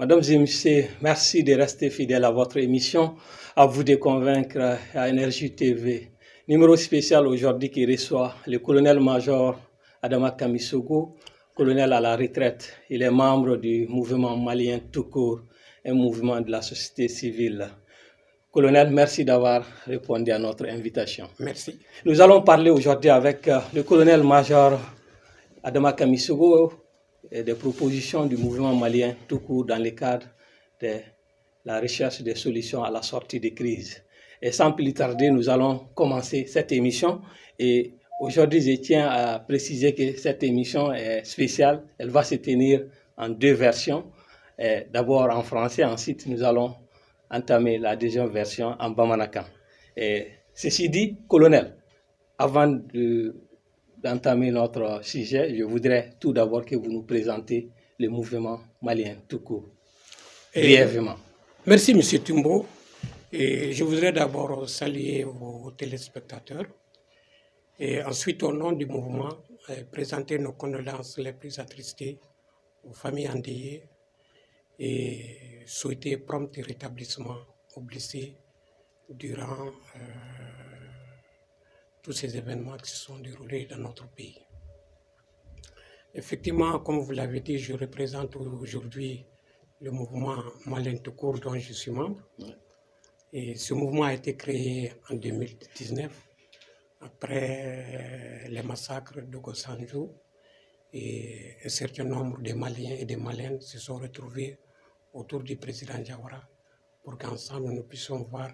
Mesdames et messieurs, merci de rester fidèles à votre émission, à vous de convaincre à Énergie TV. Numéro spécial aujourd'hui qui reçoit le colonel-major Adama Kamisogo, colonel à la retraite. Il est membre du mouvement malien tout court, un mouvement de la société civile. Colonel, merci d'avoir répondu à notre invitation. Merci. Nous allons parler aujourd'hui avec le colonel-major Adama Kamisogo des propositions du mouvement malien tout court dans le cadre de la recherche des solutions à la sortie de crise. Et sans plus tarder, nous allons commencer cette émission. Et aujourd'hui, je tiens à préciser que cette émission est spéciale. Elle va se tenir en deux versions. D'abord en français, ensuite nous allons entamer la deuxième version en Bamanakan. Et ceci dit, colonel, avant d'entamer notre sujet, je voudrais tout d'abord que vous nous présentez le mouvement malien tout court, brièvement. Merci M. Tumbo. Et je voudrais d'abord saluer vos téléspectateurs et ensuite au nom du mouvement présenter nos condoléances les plus attristées aux familles endeuillées et souhaiter prompt rétablissement aux blessés durant tous ces événements qui se sont déroulés dans notre pays. Effectivement, comme vous l'avez dit, je représente aujourd'hui le mouvement malien tout court dont je suis membre. Et ce mouvement a été créé en 2019 après les massacres de Gossanjo et un certain nombre de Maliens et de Maliennes se sont retrouvés autour du président Jawara pour qu'ensemble nous puissions voir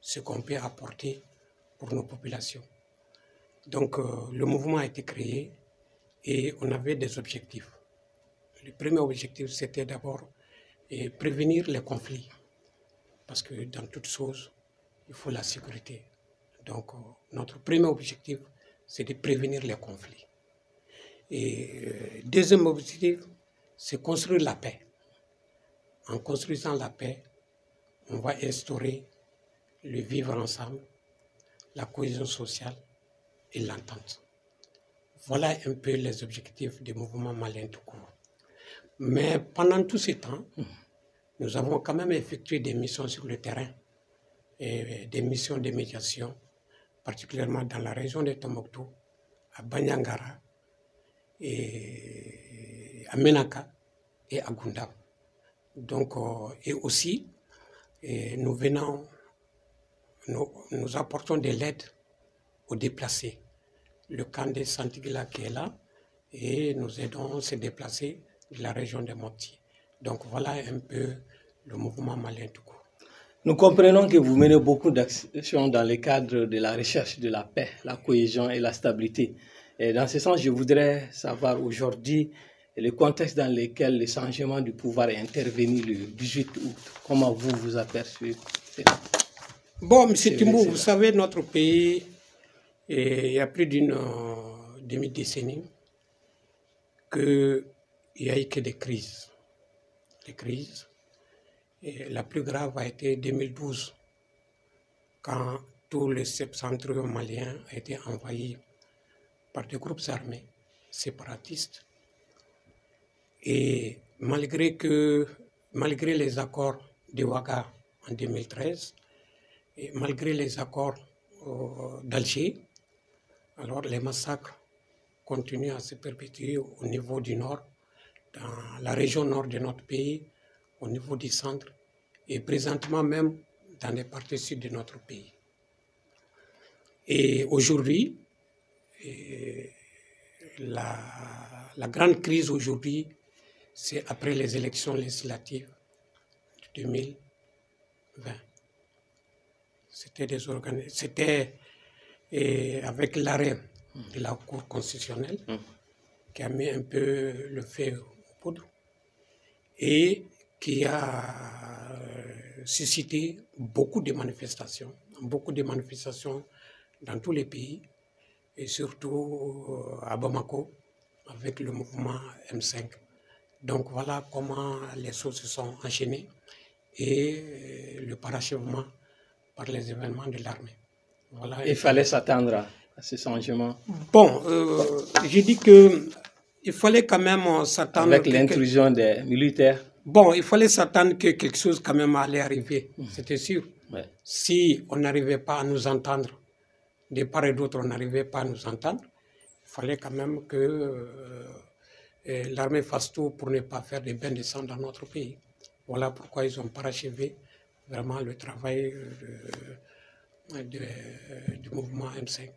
ce qu'on peut apporter pour nos populations. Donc le mouvement a été créé et on avait des objectifs. Le premier objectif, c'était d'abord prévenir les conflits. Parce que dans toute chose, il faut la sécurité. Donc notre premier objectif, c'est de prévenir les conflits. Et deuxième objectif, c'est construire la paix. En construisant la paix, on va instaurer le vivre ensemble, la cohésion sociale et l'entente. Voilà un peu les objectifs du mouvement malien tout court. Mais pendant tout ce temps, nous avons quand même effectué des missions sur le terrain et des missions de médiation, particulièrement dans la région de Tombouctou, à Banyangara, et à Menaka et à Gunda. Donc, et aussi, nous apportons de l'aide aux déplacés. Le camp de Santigila qui est là, et nous aidons ces déplacés de la région de Mopti. Donc voilà un peu le mouvement malien tout court. Nous comprenons que vous menez beaucoup d'actions dans le cadre de la recherche de la paix, la cohésion et la stabilité. Et dans ce sens, je voudrais savoir aujourd'hui le contexte dans lequel le changement du pouvoir est intervenu le 18 août. Comment vous apercevez cela? Bon, M. Timbo, vous savez, notre pays, il y a plus d'une demi-décennie qu'il n'y a eu que des crises. Des crises. Et la plus grave a été 2012, quand tout le septentrion malien a été envahi par des groupes armés séparatistes. Et malgré les accords de Ouaga en 2013, et malgré les accords d'Alger, alors les massacres continuent à se perpétuer au niveau du nord, dans la région nord de notre pays, au niveau du centre et présentement même dans les parties sud de notre pays. Et aujourd'hui, la grande crise aujourd'hui, c'est après les élections législatives de 2020. C'était avec l'arrêt de la Cour constitutionnelle qui a mis un peu le feu aux poudres et qui a suscité beaucoup de manifestations dans tous les pays, et surtout à Bamako, avec le mouvement M5. Donc voilà comment les choses se sont enchaînées et le parachèvement par les événements de l'armée. Voilà. Il fallait s'attendre à ce changement. Bon, j'ai dit qu'il fallait quand même s'attendre... Avec l'intrusion des militaires. Bon, il fallait s'attendre que quelque chose quand même allait arriver, c'était sûr. Ouais. Si on n'arrivait pas à nous entendre, de part et d'autre, on n'arrivait pas à nous entendre, il fallait quand même que l'armée fasse tout pour ne pas faire des bains de sang dans notre pays. Voilà pourquoi ils ont parachevé vraiment le travail du mouvement M5.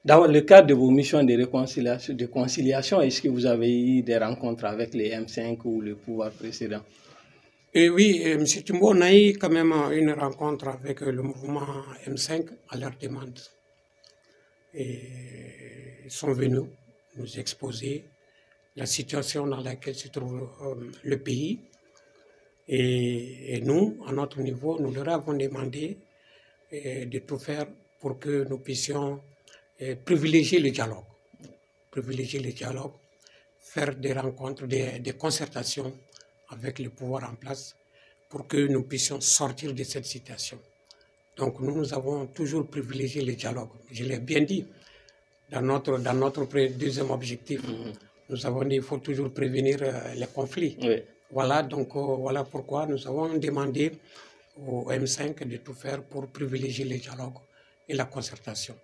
Dans le cadre de vos missions de conciliation, est-ce que vous avez eu des rencontres avec les M5 ou le pouvoir précédent? Et oui, M. Timbo, on a eu quand même une rencontre avec le mouvement M5 à leur demande. Et ils sont venus nous exposer la situation dans laquelle se trouve le pays. Et nous, à notre niveau, nous leur avons demandé de tout faire pour que nous puissions privilégier le dialogue. Privilégier le dialogue, faire des rencontres, des concertations avec le pouvoir en place pour que nous puissions sortir de cette situation. Donc nous avons toujours privilégié le dialogue. Je l'ai bien dit dans notre deuxième objectif. Nous avons dit qu'il faut toujours prévenir les conflits. Oui. Voilà, donc voilà pourquoi nous avons demandé au M5 de tout faire pour privilégier le dialogue et la concertation.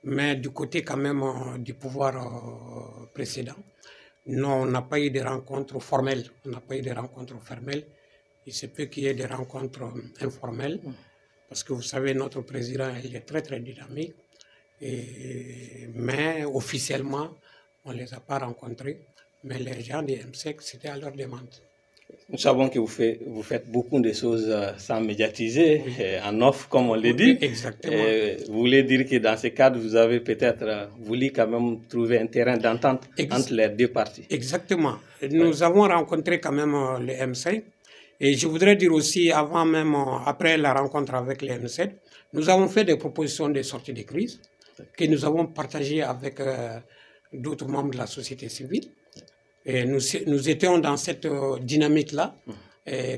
Mais du côté quand même du pouvoir précédent, non, on n'a pas eu de rencontres formelles. On n'a pas eu de rencontres formelles. Il se peut qu'il y ait des rencontres informelles, parce que vous savez, notre président, il est très très dynamique. Mais officiellement, on ne les a pas rencontrés. Mais les gens du M5, c'était à leur demande. Nous savons que vous faites beaucoup de choses sans médiatiser, oui. En off, comme on le dit. Exactement. Vous voulez dire que dans ce cadre, vous avez peut-être voulu quand même trouver un terrain d'entente entre les deux parties. Exactement. Nous avons rencontré quand même le M5. Et je voudrais dire aussi, avant même, après la rencontre avec les M7, nous avons fait des propositions de sortie de crise que nous avons partagées avec d'autres membres de la société civile. Et nous étions dans cette dynamique-là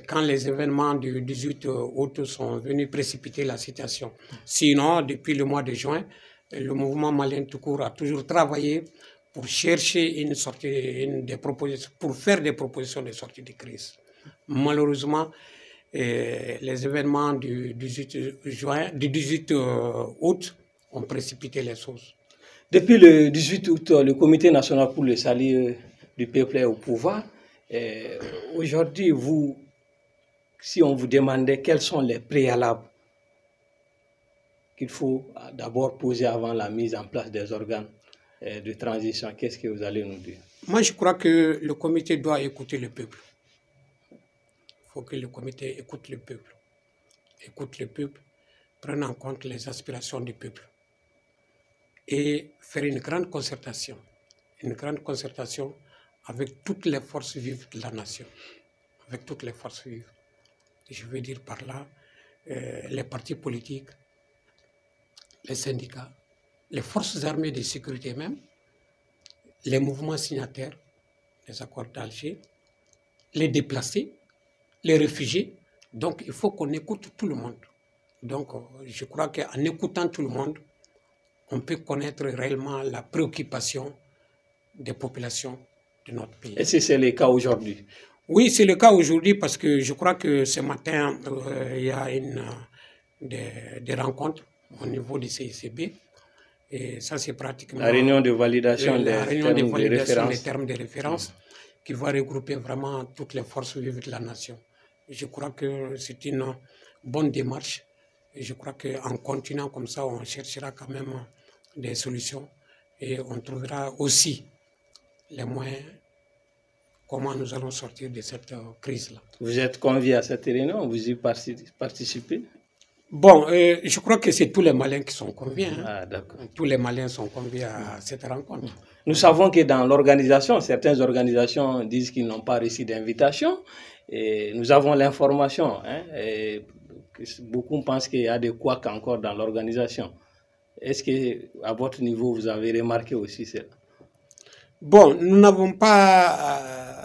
quand les événements du 18 août sont venus précipiter la situation. Sinon, depuis le mois de juin, le mouvement malien tout court a toujours travaillé pour chercher une sortie, pour faire des propositions de sortie de crise. Malheureusement, les événements du 18 août ont précipité les choses. Depuis le 18 août, le Comité national pour le salut du peuple est au pouvoir. Aujourd'hui, si on vous demandait quels sont les préalables qu'il faut d'abord poser avant la mise en place des organes de transition, qu'est-ce que vous allez nous dire? Moi, je crois que le comité doit écouter le peuple. Il faut que le comité écoute le peuple, prenne en compte les aspirations du peuple et faire une grande concertation avec toutes les forces vives de la nation, avec toutes les forces vives. Et je veux dire par là les partis politiques, les syndicats, les forces armées de sécurité même, les mouvements signataires des accords d'Alger, les déplacés, les réfugiés. Donc, il faut qu'on écoute tout le monde. Donc, je crois qu'en écoutant tout le monde, on peut connaître réellement la préoccupation des populations de notre pays. Est-ce que c'est le cas aujourd'hui? Oui, c'est le cas aujourd'hui parce que je crois que ce matin, il y a des rencontres au niveau du CICB. Et ça, c'est pratiquement... La réunion de validation des termes de référence qui va regrouper vraiment toutes les forces vives de la nation. Et je crois que c'est une bonne démarche. Et je crois qu'en continuant comme ça, on cherchera quand même des solutions et on trouvera aussi les moyens comment nous allons sortir de cette crise-là. Vous êtes convié à cette réunion? Vous y participez? Bon, je crois que c'est tous les Maliens qui sont conviés. Hein. Ah, d'accord. Tous les Maliens sont conviés à cette rencontre. Nous savons que dans l'organisation, certaines organisations disent qu'ils n'ont pas reçu d'invitation. Et nous avons l'information. Beaucoup pensent qu'il y a des couacs encore dans l'organisation. Est-ce qu'à votre niveau, vous avez remarqué aussi cela? Bon, nous n'avons pas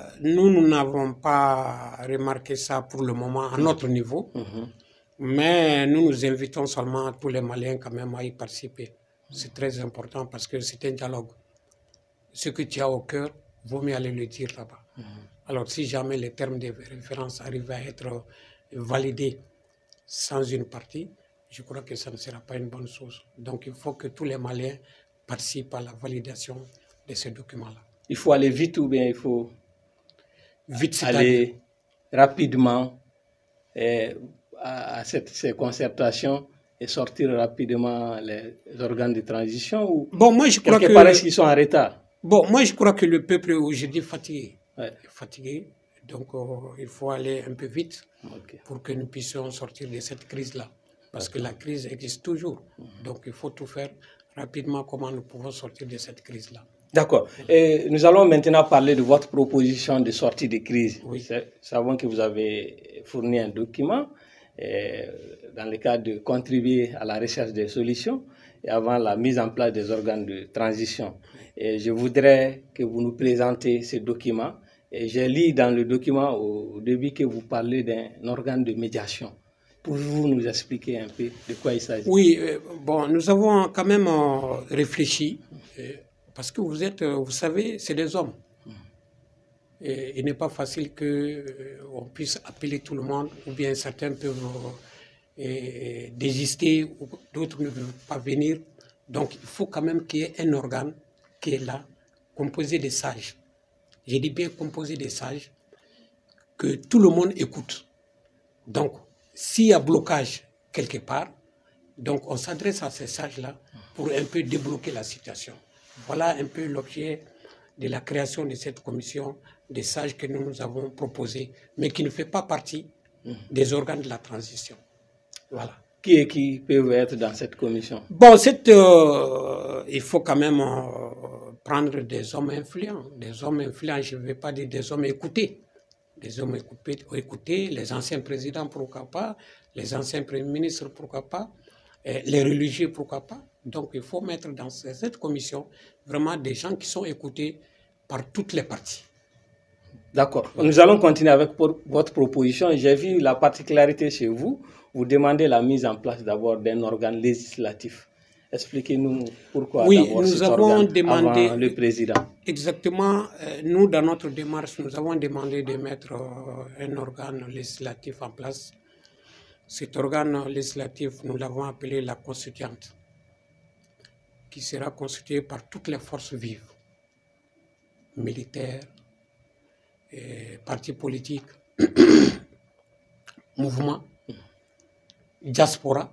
remarqué ça pour le moment à notre niveau. Mais nous invitons seulement tous les Maliens quand même à y participer. C'est très important parce que c'est un dialogue. Ce que tu as au cœur, vaut mieux aller le dire là-bas. Alors, si jamais les termes de référence arrivent à être validés sans une partie, je crois que ça ne sera pas une bonne chose. Donc, il faut que tous les Maliens participent à la validation de ces documents-là. Il faut aller vite ou bien il faut Vite, aller rapidement à ces concertations et sortir rapidement les organes de transition ou bon, moi, je crois que paraît qu'ils sont en retard. Bon, moi, je crois que le peuple est aujourd'hui fatigué. Ouais. Fatigué. Donc, il faut aller un peu vite pour que nous puissions sortir de cette crise-là. Parce que la crise existe toujours. Donc, il faut tout faire rapidement comment nous pouvons sortir de cette crise-là. D'accord. Nous allons maintenant parler de votre proposition de sortie de crise. Oui. Nous savons que vous avez fourni un document dans le cadre de contribuer à la recherche des solutions et avant la mise en place des organes de transition. Et je voudrais que vous nous présentiez ce document. Et j'ai lu dans le document au début que vous parlez d'un organe de médiation. Pouvez-vous nous expliquer un peu de quoi il s'agit? Oui, bon, nous avons quand même réfléchi. Parce que vous savez, c'est des hommes. Et il n'est pas facile qu'on puisse appeler tout le monde, ou bien certains peuvent désister, ou d'autres ne veulent pas venir. Donc il faut quand même qu'il y ait un organe qui est là, composé de sages. J'ai dit bien composé de sages, que tout le monde écoute. Donc, s'il y a blocage quelque part, donc on s'adresse à ces sages-là pour un peu débloquer la situation. Voilà un peu l'objet de la création de cette commission des sages que nous avons proposée, mais qui ne fait pas partie des organes de la transition. Voilà. Qui peuvent être dans cette commission? Bon, il faut quand même prendre des hommes influents. Des hommes influents, je ne vais pas dire des hommes écoutés. Des hommes écoutés, les anciens présidents, pourquoi pas, les anciens premiers ministres, pourquoi pas, les religieux, pourquoi pas. Donc, il faut mettre dans cette commission vraiment des gens qui sont écoutés par toutes les parties. D'accord. Nous allons continuer avec votre proposition. J'ai vu la particularité chez vous. Vous demandez la mise en place d'abord d'un organe législatif. Expliquez-nous pourquoi d'abord cet organe demandé avant le président. Exactement. Nous, dans notre démarche, nous avons demandé de mettre un organe législatif en place. Cet organe législatif, nous l'avons appelé la constituante, qui sera constituée par toutes les forces vives, militaires, partis politiques, mouvements, diaspora,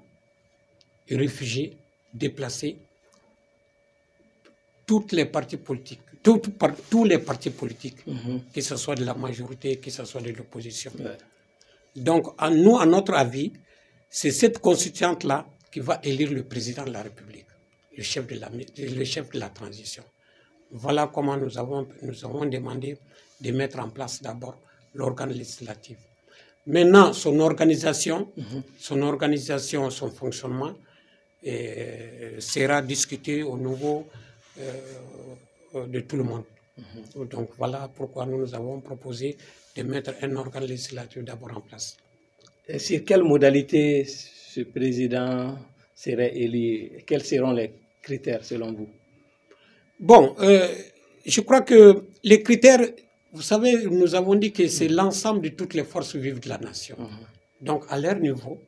réfugiés, déplacés, toutes les partis politiques, tous les partis politiques, que ce soit de la majorité, que ce soit de l'opposition. Donc, à notre avis, c'est cette constituante-là qui va élire le président de la République, le chef de la transition. Voilà comment nous avons demandé de mettre en place d'abord l'organe législatif. Maintenant, son organisation, son fonctionnement sera discuté au niveau de tout le monde. Donc voilà pourquoi nous avons proposé de mettre un organe législatif d'abord en place. Et sur quelle modalité ce président serait élu? Quels seront les critères selon vous? Bon, je crois que les critères, vous savez, nous avons dit que c'est l'ensemble de toutes les forces vives de la nation. Donc, à leur niveau,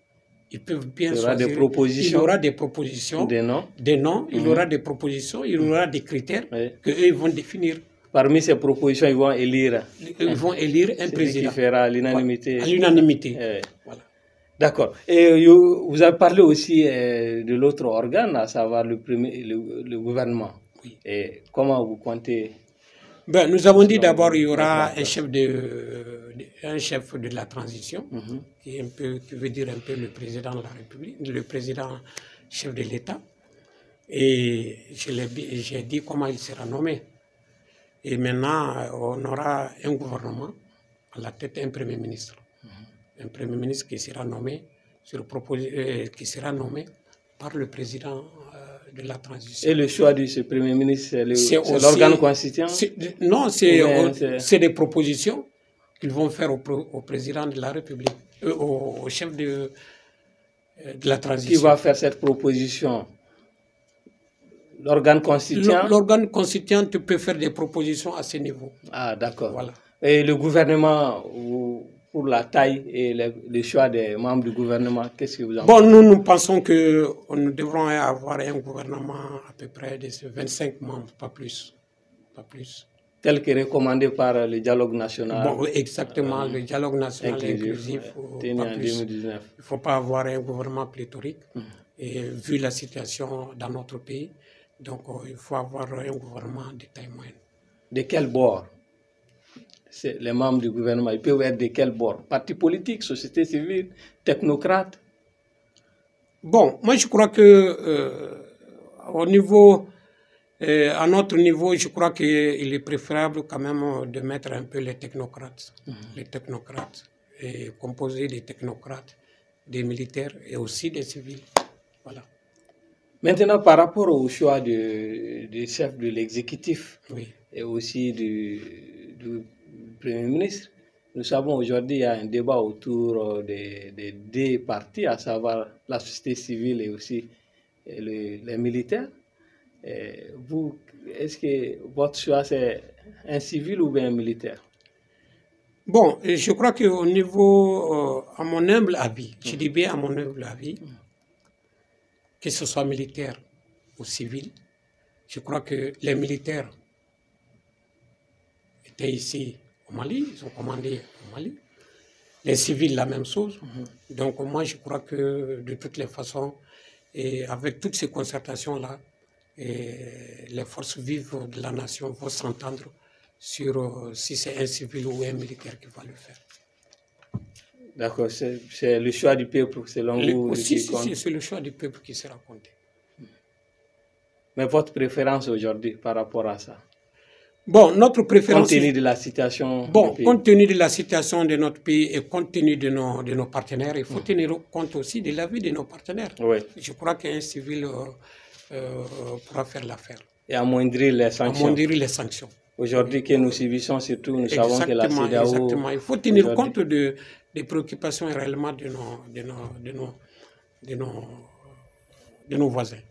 ils peuvent bien choisir. Il y aura des propositions. Des noms. Il y aura des propositions, il y aura des critères qu'eux vont définir. Parmi ces propositions, ils vont élire. Un président. Qui fera l'unanimité. À l'unanimité. Voilà. D'accord. Et vous avez parlé aussi de l'autre organe, à savoir le gouvernement. Oui. Et comment vous comptez? Nous avons dit d'abord il y aura un chef de la transition, qui veut dire un peu le président de la République, le président chef de l'État. Et j'ai dit comment il sera nommé. Et maintenant, on aura un gouvernement, à la tête un premier ministre. Un premier ministre qui sera nommé par le président de la transition. Et le choix de ce premier ministre, c'est l'organe constituant? Non, c'est des propositions qu'ils vont faire au président de la République, au chef de la transition. Qui va faire cette proposition? L'organe constituant? L'organe constituant peut faire des propositions à ce niveau. Ah, d'accord. Voilà. Et le gouvernement, pour la taille et le choix des membres du gouvernement, qu'est-ce que vous en pensez? Bon, nous pensons que nous devrons avoir un gouvernement à peu près de 25 membres, pas plus. Pas plus. Tel que recommandé par le dialogue national. Bon, exactement, le dialogue national inclusif, tenu pas en plus. 2019. Il ne faut pas avoir un gouvernement pléthorique, et vu la situation dans notre pays, donc il faut avoir un gouvernement de taille moyenne. De quel bord? Les membres du gouvernement, ils peuvent être de quel bord? Parti politique, société civile, technocrate? Bon, moi je crois que au niveau, à notre niveau, je crois qu'il est préférable quand même de mettre un peu les technocrates. Les technocrates, et composés des technocrates, des militaires et aussi des civils. Voilà. Maintenant, par rapport au choix du chef de l'exécutif et aussi du Premier ministre, nous savons aujourd'hui qu'il y a un débat autour des deux partis, à savoir la société civile et aussi les militaires. Vous, est-ce que votre choix c'est un civil ou bien un militaire? Bon, je crois qu'au niveau, à mon humble avis, je dis bien à mon humble avis, que ce soit militaire ou civil, je crois que les militaires étaient ici au Mali, ils ont commandé au Mali. Les civils, la même chose. Donc moi, je crois que de toutes les façons, et avec toutes ces concertations-là, les forces vives de la nation vont s'entendre sur si c'est un civil ou un militaire qui va le faire. D'accord, c'est le choix du peuple, selon vous. Si, c'est le choix du peuple qui sera compté. Mais votre préférence aujourd'hui par rapport à ça? Bon, notre préférence... Compte tenu de la situation bon, du pays. Compte tenu de la situation de notre pays et compte tenu de nos partenaires, il faut tenir compte aussi de l'avis de nos partenaires. Oui. Je crois qu'un civil pourra faire l'affaire. Et amoindrir les sanctions. Amoindrir les sanctions. Aujourd'hui que nous subissons surtout, nous savons que la CEDEAO... Exactement, il faut tenir compte des préoccupations réellement de nos voisins.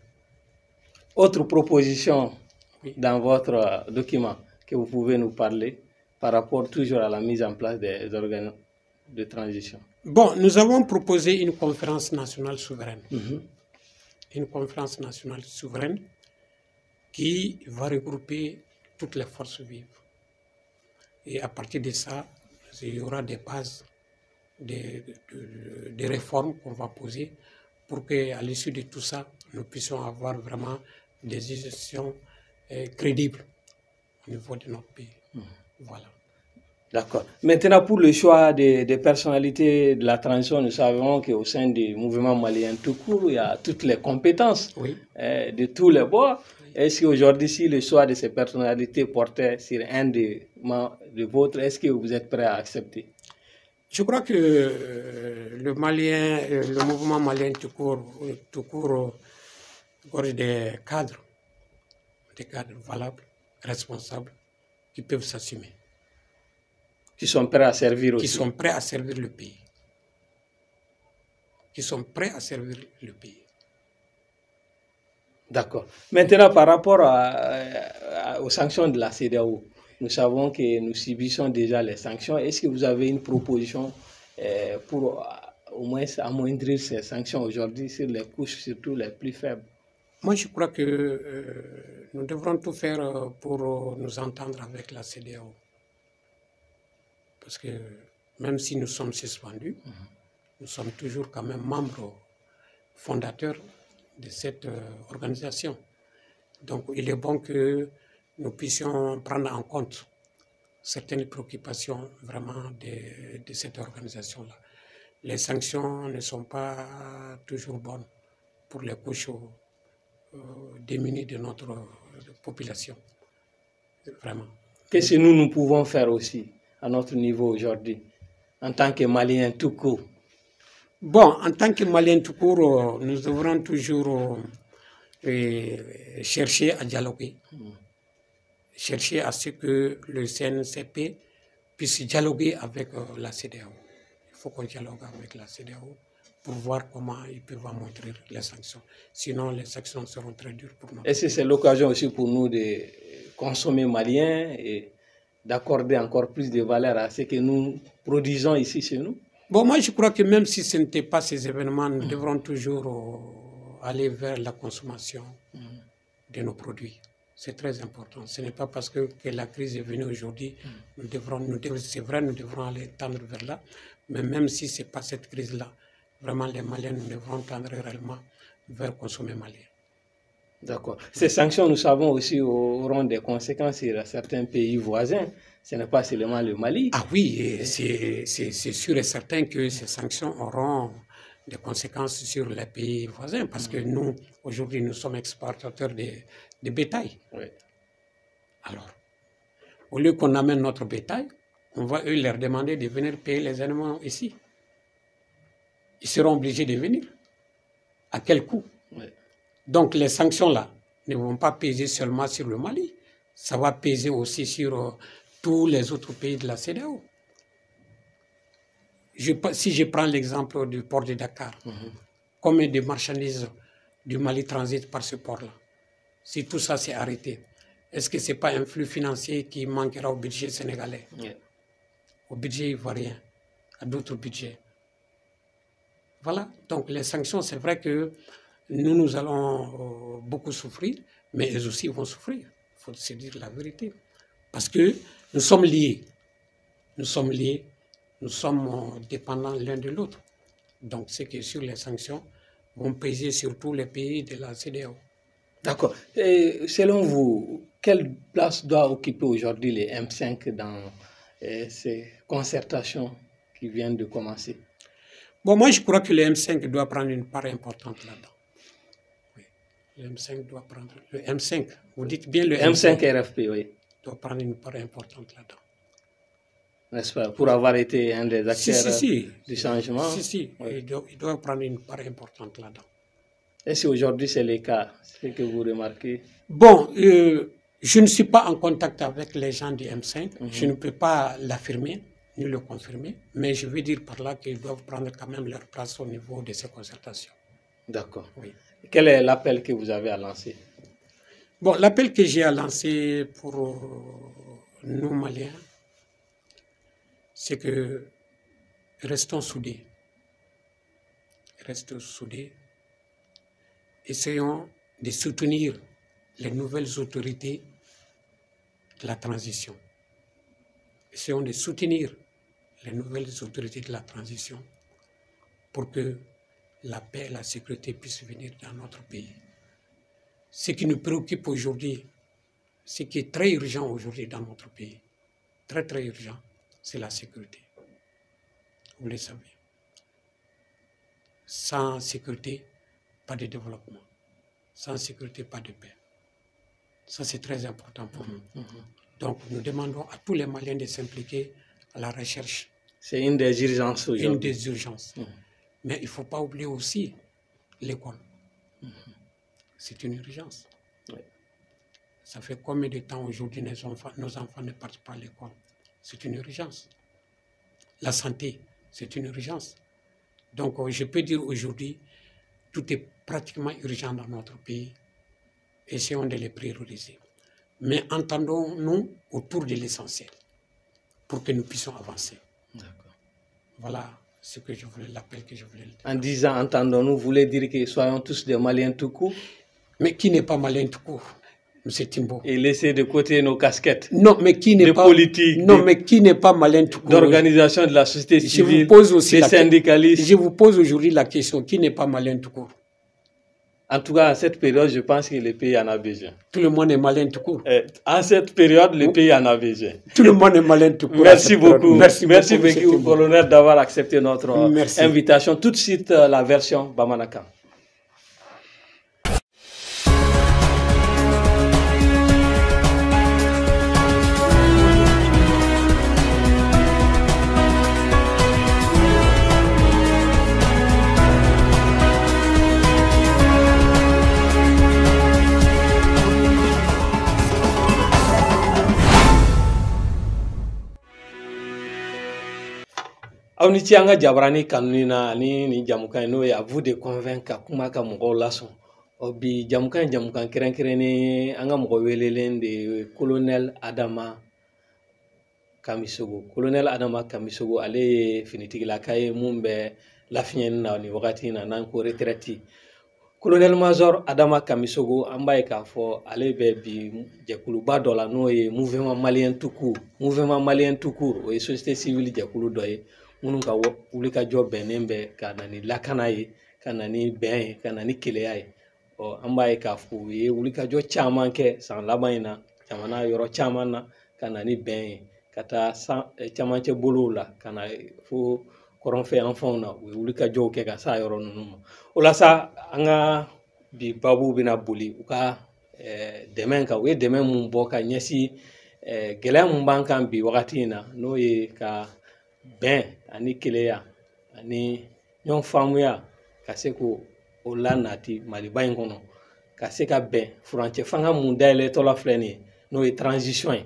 Autre proposition dans votre document que vous pouvez nous parler par rapport toujours à la mise en place des organes de transition? Bon, nous avons proposé une conférence nationale souveraine. Une conférence nationale souveraine qui va regrouper toutes les forces vives. Et à partir de ça, il y aura des bases, des réformes qu'on va poser pour qu'à l'issue de tout ça, nous puissions avoir vraiment des gestions crédibles au niveau de notre pays. Voilà. D'accord. Maintenant, pour le choix des personnalités de la transition, nous savons qu'au sein du mouvement malien tout court, il y a toutes les compétences de tous les bords. Est-ce qu'aujourd'hui, si le choix de ces personnalités portait sur un de vôtres, est-ce que vous êtes prêt à accepter? Je crois que le mouvement malien tout court des cadres valables, responsables, qui peuvent s'assumer. Qui sont prêts à servir aussi. Qui sont prêts à servir le pays. Qui sont prêts à servir le pays. D'accord. Maintenant, par rapport aux sanctions de la CEDEAO, nous savons que nous subissons déjà les sanctions. Est-ce que vous avez une proposition pour au moins amoindrir ces sanctions aujourd'hui sur les couches surtout les plus faibles? Moi, je crois que nous devrons tout faire pour nous entendre avec la CEDEAO. Parce que même si nous sommes suspendus, nous sommes toujours quand même membres fondateurs de cette organisation. Donc il est bon que nous puissions prendre en compte certaines préoccupations vraiment de cette organisation-là. Les sanctions ne sont pas toujours bonnes pour les couches démunies de notre population. Vraiment. Qu'est-ce que nous pouvons faire aussi à notre niveau aujourd'hui, en tant que Maliens tout court? Bon, en tant que Maliens tout court, nous devrons toujours chercher à dialoguer, chercher à ce que le CNCP puisse dialoguer avec la CEDEAO. Il faut qu'on dialogue avec la CEDEAO pour voir comment ils peuvent amoindrir les sanctions. Sinon, les sanctions seront très dures pour nous. Est-ce que c'est l'occasion aussi pour nous de consommer malien et d'accorder encore plus de valeur à ce que nous produisons ici chez nous? Bon, moi je crois que même si ce n'était pas ces événements, nous devrons toujours aller vers la consommation de nos produits. C'est très important. Ce n'est pas parce que la crise est venue aujourd'hui, c'est vrai, nous devrons aller tendre vers là, mais même si ce n'est pas cette crise-là, vraiment les Maliens, nous devrons tendre réellement vers consommer malien. D'accord. Ces sanctions, nous savons aussi, auront des conséquences sur certains pays voisins. Ce n'est pas seulement le Mali. Ah oui, c'est sûr et certain que ces sanctions auront des conséquences sur les pays voisins, parce que nous, aujourd'hui, nous sommes exportateurs de bétail. Oui. Alors, au lieu qu'on amène notre bétail, on va eux leur demander de venir payer les animaux ici. Ils seront obligés de venir. À quel coût? Oui. Donc les sanctions là ne vont pas peser seulement sur le Mali, ça va peser aussi sur tous les autres pays de la CEDEAO. Si je prends l'exemple du port de Dakar, combien de marchandises du Mali transitent par ce port-là? Si tout ça s'est arrêté, est-ce que ce n'est pas un flux financier qui manquera au budget sénégalais? Oui. Au budget ivoirien, à d'autres budgets. Voilà, donc les sanctions, c'est vrai que nous allons beaucoup souffrir, mais eux aussi vont souffrir, il faut se dire la vérité. Parce que nous sommes liés, nous sommes dépendants l'un de l'autre. Donc c'est que sur les sanctions vont peser sur tous les pays de la CEDEAO. D'accord. Selon vous, quelle place doit occuper aujourd'hui les M5 dans ces concertations qui viennent de commencer? Bon, moi je crois que le M5 doit prendre une part importante là-dedans. Le M5 doit prendre... Le M5, vous dites bien le M5 RFP, oui. Doit prendre une part importante là-dedans. N'est-ce pas? Pour avoir été un des acteurs du changement. Si, oui. il doit prendre une part importante là-dedans. Et si aujourd'hui c'est le cas, c'est ce que vous remarquez? Bon, je ne suis pas en contact avec les gens du M5, je ne peux pas l'affirmer ni le confirmer, mais je veux dire par là qu'ils doivent prendre quand même leur place au niveau de ces concertations. D'accord. Oui. Quel est l'appel que vous avez à lancer? Bon, l'appel que j'ai à lancer pour nous Maliens, c'est que restons soudés. Restons soudés. Essayons de soutenir les nouvelles autorités de la transition. Essayons de soutenir les nouvelles autorités de la transition pour que la paix et la sécurité puissent venir dans notre pays. Ce qui nous préoccupe aujourd'hui, ce qui est très urgent aujourd'hui dans notre pays, très très urgent, c'est la sécurité. Vous le savez. Sans sécurité, pas de développement. Sans sécurité, pas de paix. Ça, c'est très important pour nous. Donc, nous demandons à tous les Maliens de s'impliquer à la recherche. C'est une des urgences aujourd'hui. Une des urgences. Mais il ne faut pas oublier aussi l'école. C'est une urgence. Oui. Ça fait combien de temps aujourd'hui nos enfants ne partent pas à l'école? C'est une urgence. La santé, c'est une urgence. Donc, je peux dire aujourd'hui, tout est pratiquement urgent dans notre pays. Essayons de les prioriser. Mais entendons-nous autour de l'essentiel pour que nous puissions avancer. Voilà ce que je voulais, l'appel que je voulais. En disant entendons-nous, vous voulez dire que soyons tous des Maliens tout court? Mais qui n'est pas Malien tout court, M. Timbo? Et laisser de côté nos casquettes. Non, mais qui n'est pas politique, non, mais qui n'est pas Malien tout court? D'organisation de la société civile, des syndicalistes. Je vous pose aujourd'hui la question, qui n'est pas Malien tout court? En tout cas, à cette période, je pense que le pays en a besoin. Tout le monde est malin tout court. En cette période, le pays en a besoin. Tout le monde est malin tout court. Merci beaucoup. Merci beaucoup, colonel, d'avoir accepté notre invitation. Tout de suite, la version Bamanaka. aw ni ci an ka jabarani kanuni na ni nin jamukan n'o ye à vous de convaincre ka kuma ka mɔgɔw lasɔn bi jamukan kɛrɛnkɛrɛnnen an ka mɔgɔ welelen de colonel Adama Kamisogo colonel Adama Kamisogo ale ye finitigilaka ye mun bɛ lafiɲɛni na ni wagati in na n'an ko retraite colonel major Adama Kamisogo an b'a ye k'a fɔ ale bɛ bi jɛkuluba dɔ la n'o ye mouvement malien tout court o ye société civile jɛkulu dɔ ye minnu ka wulikajɔ bɛnnen bɛ ka na ni lakana ye ka na ni bɛn ye ka na ni keleya ye an b'a ye k'a fɔ u ye wulikajɔ caman kɛ san laban in na jamana yɔrɔ caman na ka na ni bɛn ye ka taa camancɛ bolow la ka na fo kɔrɔnfɛ yan fanw na u ye wulikajɔw kɛ ka s'a yɔrɔ ninnu ma o la sa an ka bi babu bɛna boli u ka dɛmɛ kan u ye dɛmɛ mun bɔ ka ɲɛsin gɛlɛya mun b'an kan bi wagati in na n'o ye ka bɛn ani keleya ani ɲɔgɔn faamuya ka se k'o lanati maliba in kɔnɔ ka se ka bɛn furancɛ fanga mun dayɛlɛtɔla filɛ nin ye n'o ye transition ye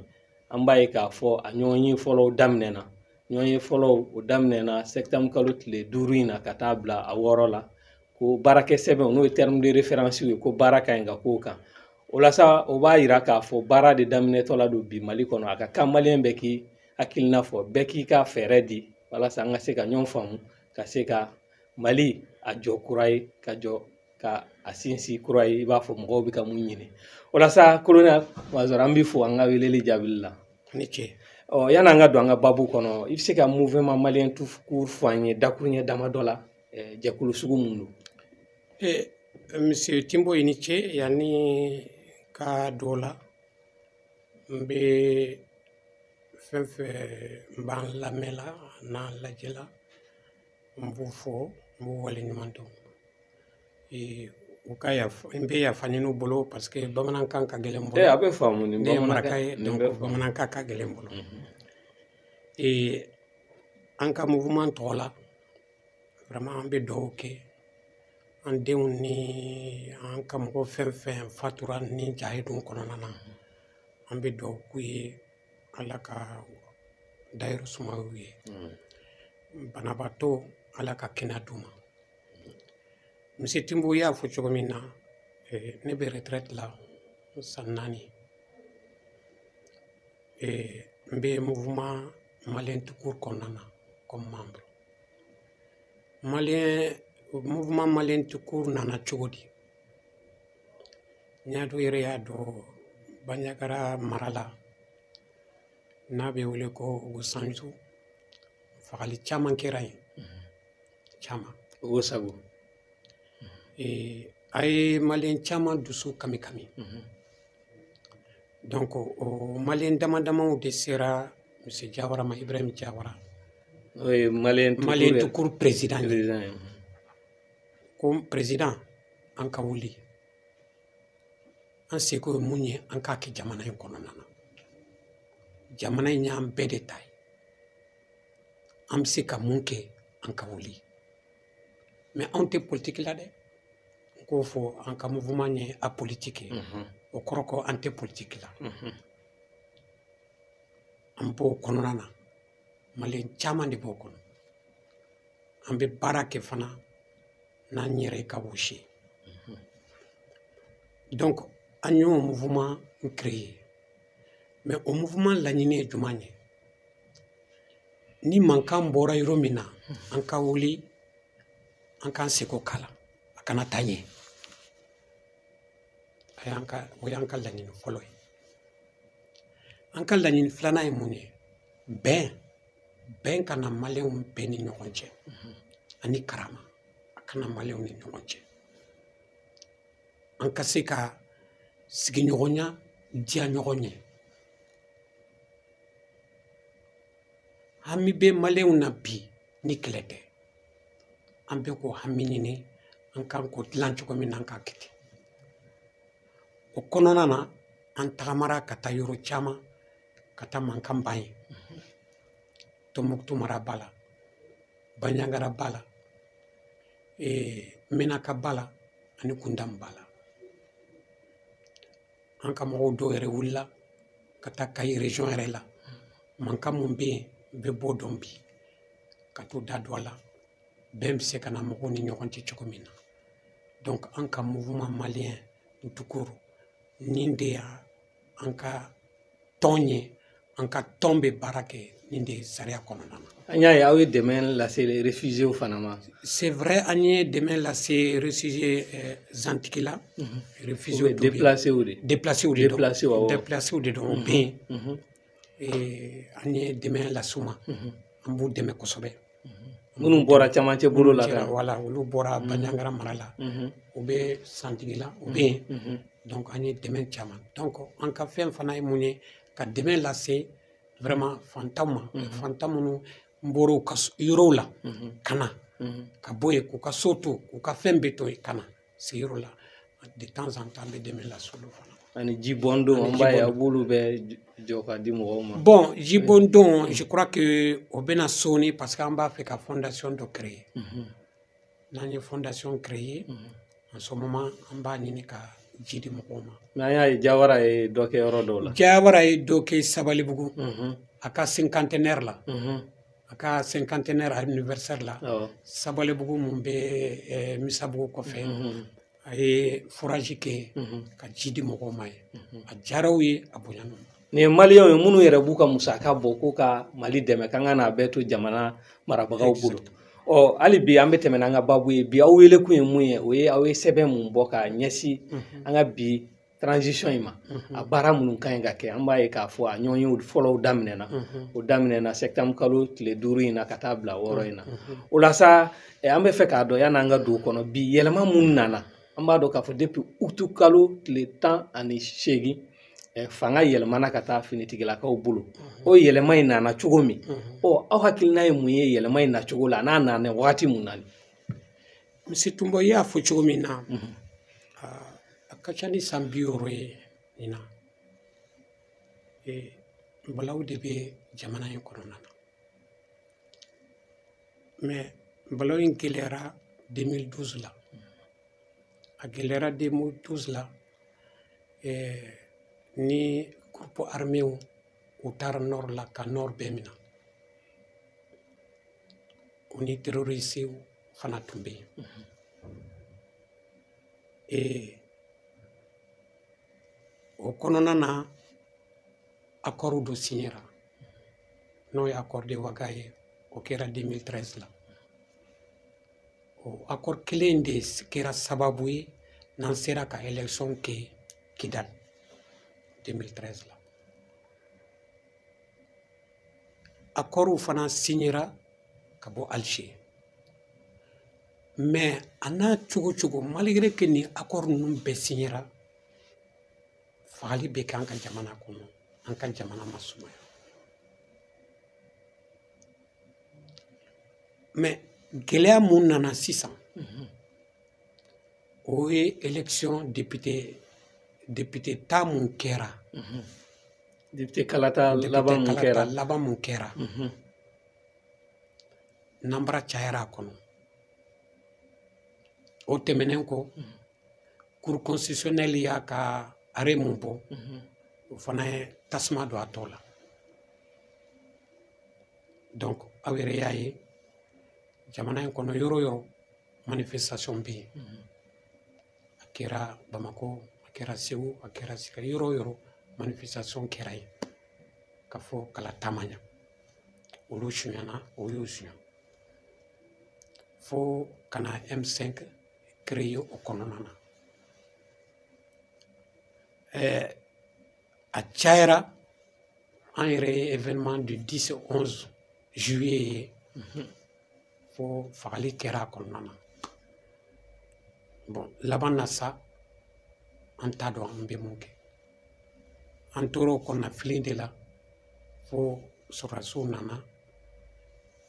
an b'a ye k'a fɔ a ɲɔgɔn ye fɔlɔw daminɛna ɲɔgɔn ye fɔlɔw o daminɛna septembre kalo tile 5 in na ka taa bila a 6 la ko baarakɛ sɛbɛnw n'o ye terme de référence ye ko baara ka ɲi ka k'o kan o la sa o b'a yira k'a fɔ baara de daminɛtɔla don bi Mali kɔnɔ a ka kan maliyɛn bɛɛ k'i hakilina fɔ bɛɛ k'i ka fɛɛrɛ di walasa an ka se ka ɲɔgɔn faamu ka se ka Mali a jɔ kura ye ka jɔ ka a sinsin kura ye i b'a fɔ mɔgɔw bɛ ka mun ɲini o la sa colonel major an b'i fo an ka weleli jaabili la ni ce yani an ka don an ka babu kɔnɔ i bɛ se ka mouvement malien tout court fɔ an ye dakuruɲɛ damadɔ la jɛkulu sugu mun don monsieur Timbo i ni ce yanni ka don la n bɛ fɛn fɛn n b'an lamɛn la n'an lajɛ la n b'u fɔ n b'u waleɲuman dɔn u ka yafa n bɛ yafa ɲini u bolo parce que bamanankan ka gɛlɛn n bolo a bɛ faamu ni ne ye maraka ye donc bamanankan ka gɛlɛn n bolo an ka mouvement tɔgɔ la vraiment an bɛ dugawu kɛ an denw ni an ka mɔgɔ fɛn fɛn fatura ni jahidun kɔnɔna na an bɛ dugawu k'u ye ala ka dayɔrɔ suma u ye banabaatɔ ala ka kɛnɛya d'u ma monsieur Timbo y'a fɔ cogo min na ne bɛ retraite la san 4 n bɛ mouvement malien tout court kɔnɔna na comme membre mouvement malien tout court nana cogo di ɲaadu yɛrɛ y'a dɔn Bandiagara mara la n'a bɛ wele ko Ogosanjo fagali caman kɛra yen caman Ogosago a ye maliyɛn caman dusu kami kami donc o maliyɛn dama damaw de sera monsieur Jawara ma Ibrahim Jawara o ye maliyɛn tout court président ye ko président an ka wuli an seko ye mun ye an k'a kɛ jamana in kɔnɔna na jamana in y'an bɛɛ de ta ye an bɛ se ka mun kɛ an ka wuli mais anw tɛ politique la dɛ n k'o fɔ an ka mouvement ye apolitique ye o kɔrɔ ko an tɛ politique la an b'o kɔnɔna na maliyɛn caman de b'o kɔnɔ an bɛ baara kɛ fana n'an yɛrɛ ka wɔsi donc an y'o mouvement créé mais o mouvement laɲini ye jumɛn ye ni mankan bɔra yɔrɔ min na an ka wuli an k'an seko k'a la a kana taa ɲɛ o y'an ka laɲini fɔlɔ ye an ka laɲini filanan ye mun ye bɛn kana maliyɛnw bɛɛ ni ɲɔgɔn cɛ ani karama a kana maliyɛnw ni ɲɔgɔn cɛ an ka se ka sigiɲɔgɔnya diya ɲɔgɔn ye hami bɛ maliyɛnw na bi ni kɛlɛ tɛ an bɛ k'o hami ɲini an kan k'o dilan cogo min na an k'a kɛ ten o kɔnɔna na an tagamara ka taa yɔrɔ caman ka taa mankan ban ye Tombouctou mara b'a la Bandiagara b'a la Menaka b'a la ani Kundama b'a la an ka mɔgɔw dɔw yɛrɛ wulila ka taa Kayi région yɛrɛ la mankan mun bɛ yen n bɛ b'o dɔn bi ka t'o da don a la bɛn bɛ se ka na mɔgɔw ni ɲɔgɔn cɛ cogo min na donc an ka mouvement malien tout court nin de y'an ka tɔn ye en ka tombe barake ninde saria kononana. Anya ya we demain la c'est les réfugiés au Fanama. C'est vrai anye demain là c'est réfugiés Zantikila, réfugiés déplacés ou déplacés ou déplacés ou de don bien. Et anye demain la souma. Ambu demain kosobe. Munu bora chamanche bolo la kan. Voilà, olu bora Banyangara marala. Obe Zantikila, obe. Donc anye demain chaman. Donc en ka fem fana munye ka demain là c'est vraiment fantôme. Fantôme mboro ka yoro la kana ka boye ko ka soto ko ka fembe to kana c'est yoro la de temps en temps be demain la solo fana ani jibondo on ba ya bulu be joka di mo ma bon jibondo je crois que obena soni parce qu'on va faire la fondation de créer nanye fondation créer en ce moment on va ni ka jidi mo ma na ya jawara e doke rodo la jawara e doke sabali bugu aka cinquantenaire la aka cinquantenaire anniversaire la sabale bugu mumbe misabugu kofe ay foraji ke ka jidi mogo may a jarawi abonyanu ne maliyo e munu yere buka musaka boko ka mali deme kanga na beto jamana marabagaw bulu o ali bi ambe temena nga babu e bi awele ku emuye o ye awe sebe mun boka nyesi anga bi transition ima a bara munun kan ga ke amba e ka fo a nyonyo follow damnena o damnena septembre kalo tile duru ina kata bla woro ina o la sa e ambe fe ka do yana nga do kono bi yelema mun nana amba do ka fo depuis outu kalo tile temps ani shegi e fanga yelema na kata finitigila ka o bulu o yelema ina na chogomi o aw hakilna e muye yelema ina chogola na na ne wati munani msitumbo ya fo chogomi na kachani sambiore ina e mbalaw de be jamana yo corona mais mbalaw in kelera 2012 la a kelera 2012 la ni groupe armé au tar nord la ka nord bemina oni terroriste fana tumbe et au konona na accord do signera no ya accord de wagaye o kera 2013 la o accord klende kera sababu yi nan sera ka election ke Kidal 2013 la accord fana signera ka bo Alger mais ana chugo malgré que ni accord num be signera fali be kan ka jamana kono an kan jamana masuma mais gɛlɛya mun nana sisan o ye élection député ta mun kɛra député kalata laban mun kɛra nambara cayara kɔnɔ o tɛmɛnen kɔ cour constitutionnelle y'a ka arrêt mun bɔ o fana ye tasuma don a tɔ la donc aw yɛrɛ y'a ye jamana in kɔnɔ yɔrɔ yɔrɔ manifestation bɛ yen a kɛra Bamako a kɛra Segu a kɛra Sika yɔrɔ yɔrɔ manifestation kɛra yen ka fɔ kala taama ɲa olu suɲana o y'o suɲa fo kana M5 créer o kɔnɔna na a cayara an yɛrɛ ye événement du 10-11 juillet ye fo fagali kɛra a kɔnɔna na bon laban na sa an t'a dɔn an bɛ mun kɛ an tora o kɔnɔna fili de la fo sɔrɔdasiw nana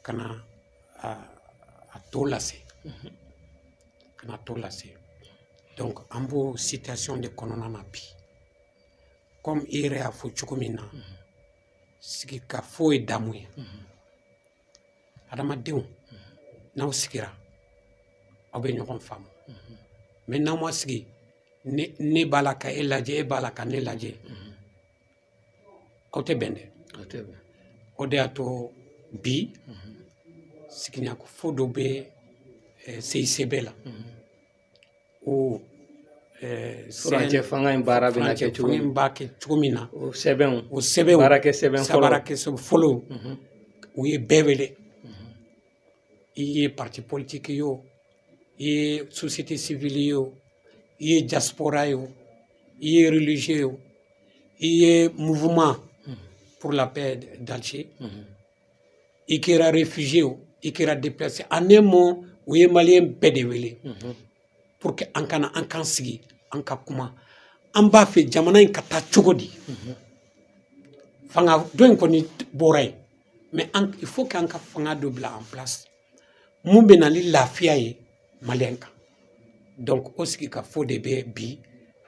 ka na a to lase kana to lase donc an b'o situation de kɔnɔna na bi comme i yɛrɛ y'a fɔ cogo min na sigi ka fo ye damu ye adamadenw n'aw sigira aw bɛ ɲɔgɔn faamu mais n'aw ma sigi ne b'a la ka e lajɛ e b'a la ka ne lajɛ aw tɛ bɛn dɛ o de y'a to bi sigiɲɔgɔnfo dɔ bɛ CICB la o furancɛ fanga in baara bɛna kɛ cogo min b'a kɛ cogo min na o sɛbɛnw o sɛbɛnw baarakɛ sɛbɛn fɔlɔ baarakɛ sɛbɛn fɔlɔ u ye bɛɛ wele i ye parti politique ye o i ye société civile ye o i ye diaspora ye o i ye religieux ye o i ye mouvement pour la paix d'Alger i kɛra réfugié o i kɛra déplacé en un mot u ye maliyɛn bɛɛ de wele pour que an kana an kan sigi an ka kuma an b'a fɛ jamana in ka taa cogo di fanga dɔ in kɔni bɔra yen mais il faut que an ka fanga dɔ bila en place mun bɛ na ni lafiya ye maliyɛn kan donc o sigi ka fɔ de bɛ bi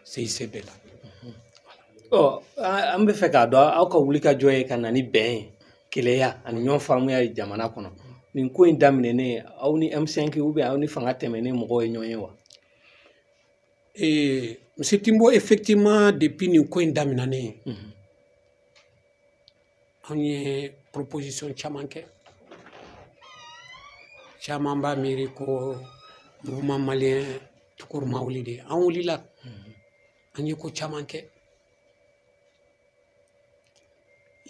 CICB la. An bɛ fɛ k'a dɔn aw ka wuli ka jɔ ye ka na ni bɛn ye keleya ani ɲɔgɔn faamuya ye jamana kɔnɔ nin ko in daminɛnen aw ni M5 ou bien aw ni fanga tɛmɛnen mɔgɔw ye ɲɔgɔn ye wa? Monsieur Timbo, effectivement depuis nin ko in daminɛnen an ye proposition caman kɛ caman b'a miiri ko mouvement malien tukuru ma wuli de an wulila an ye ko caman kɛ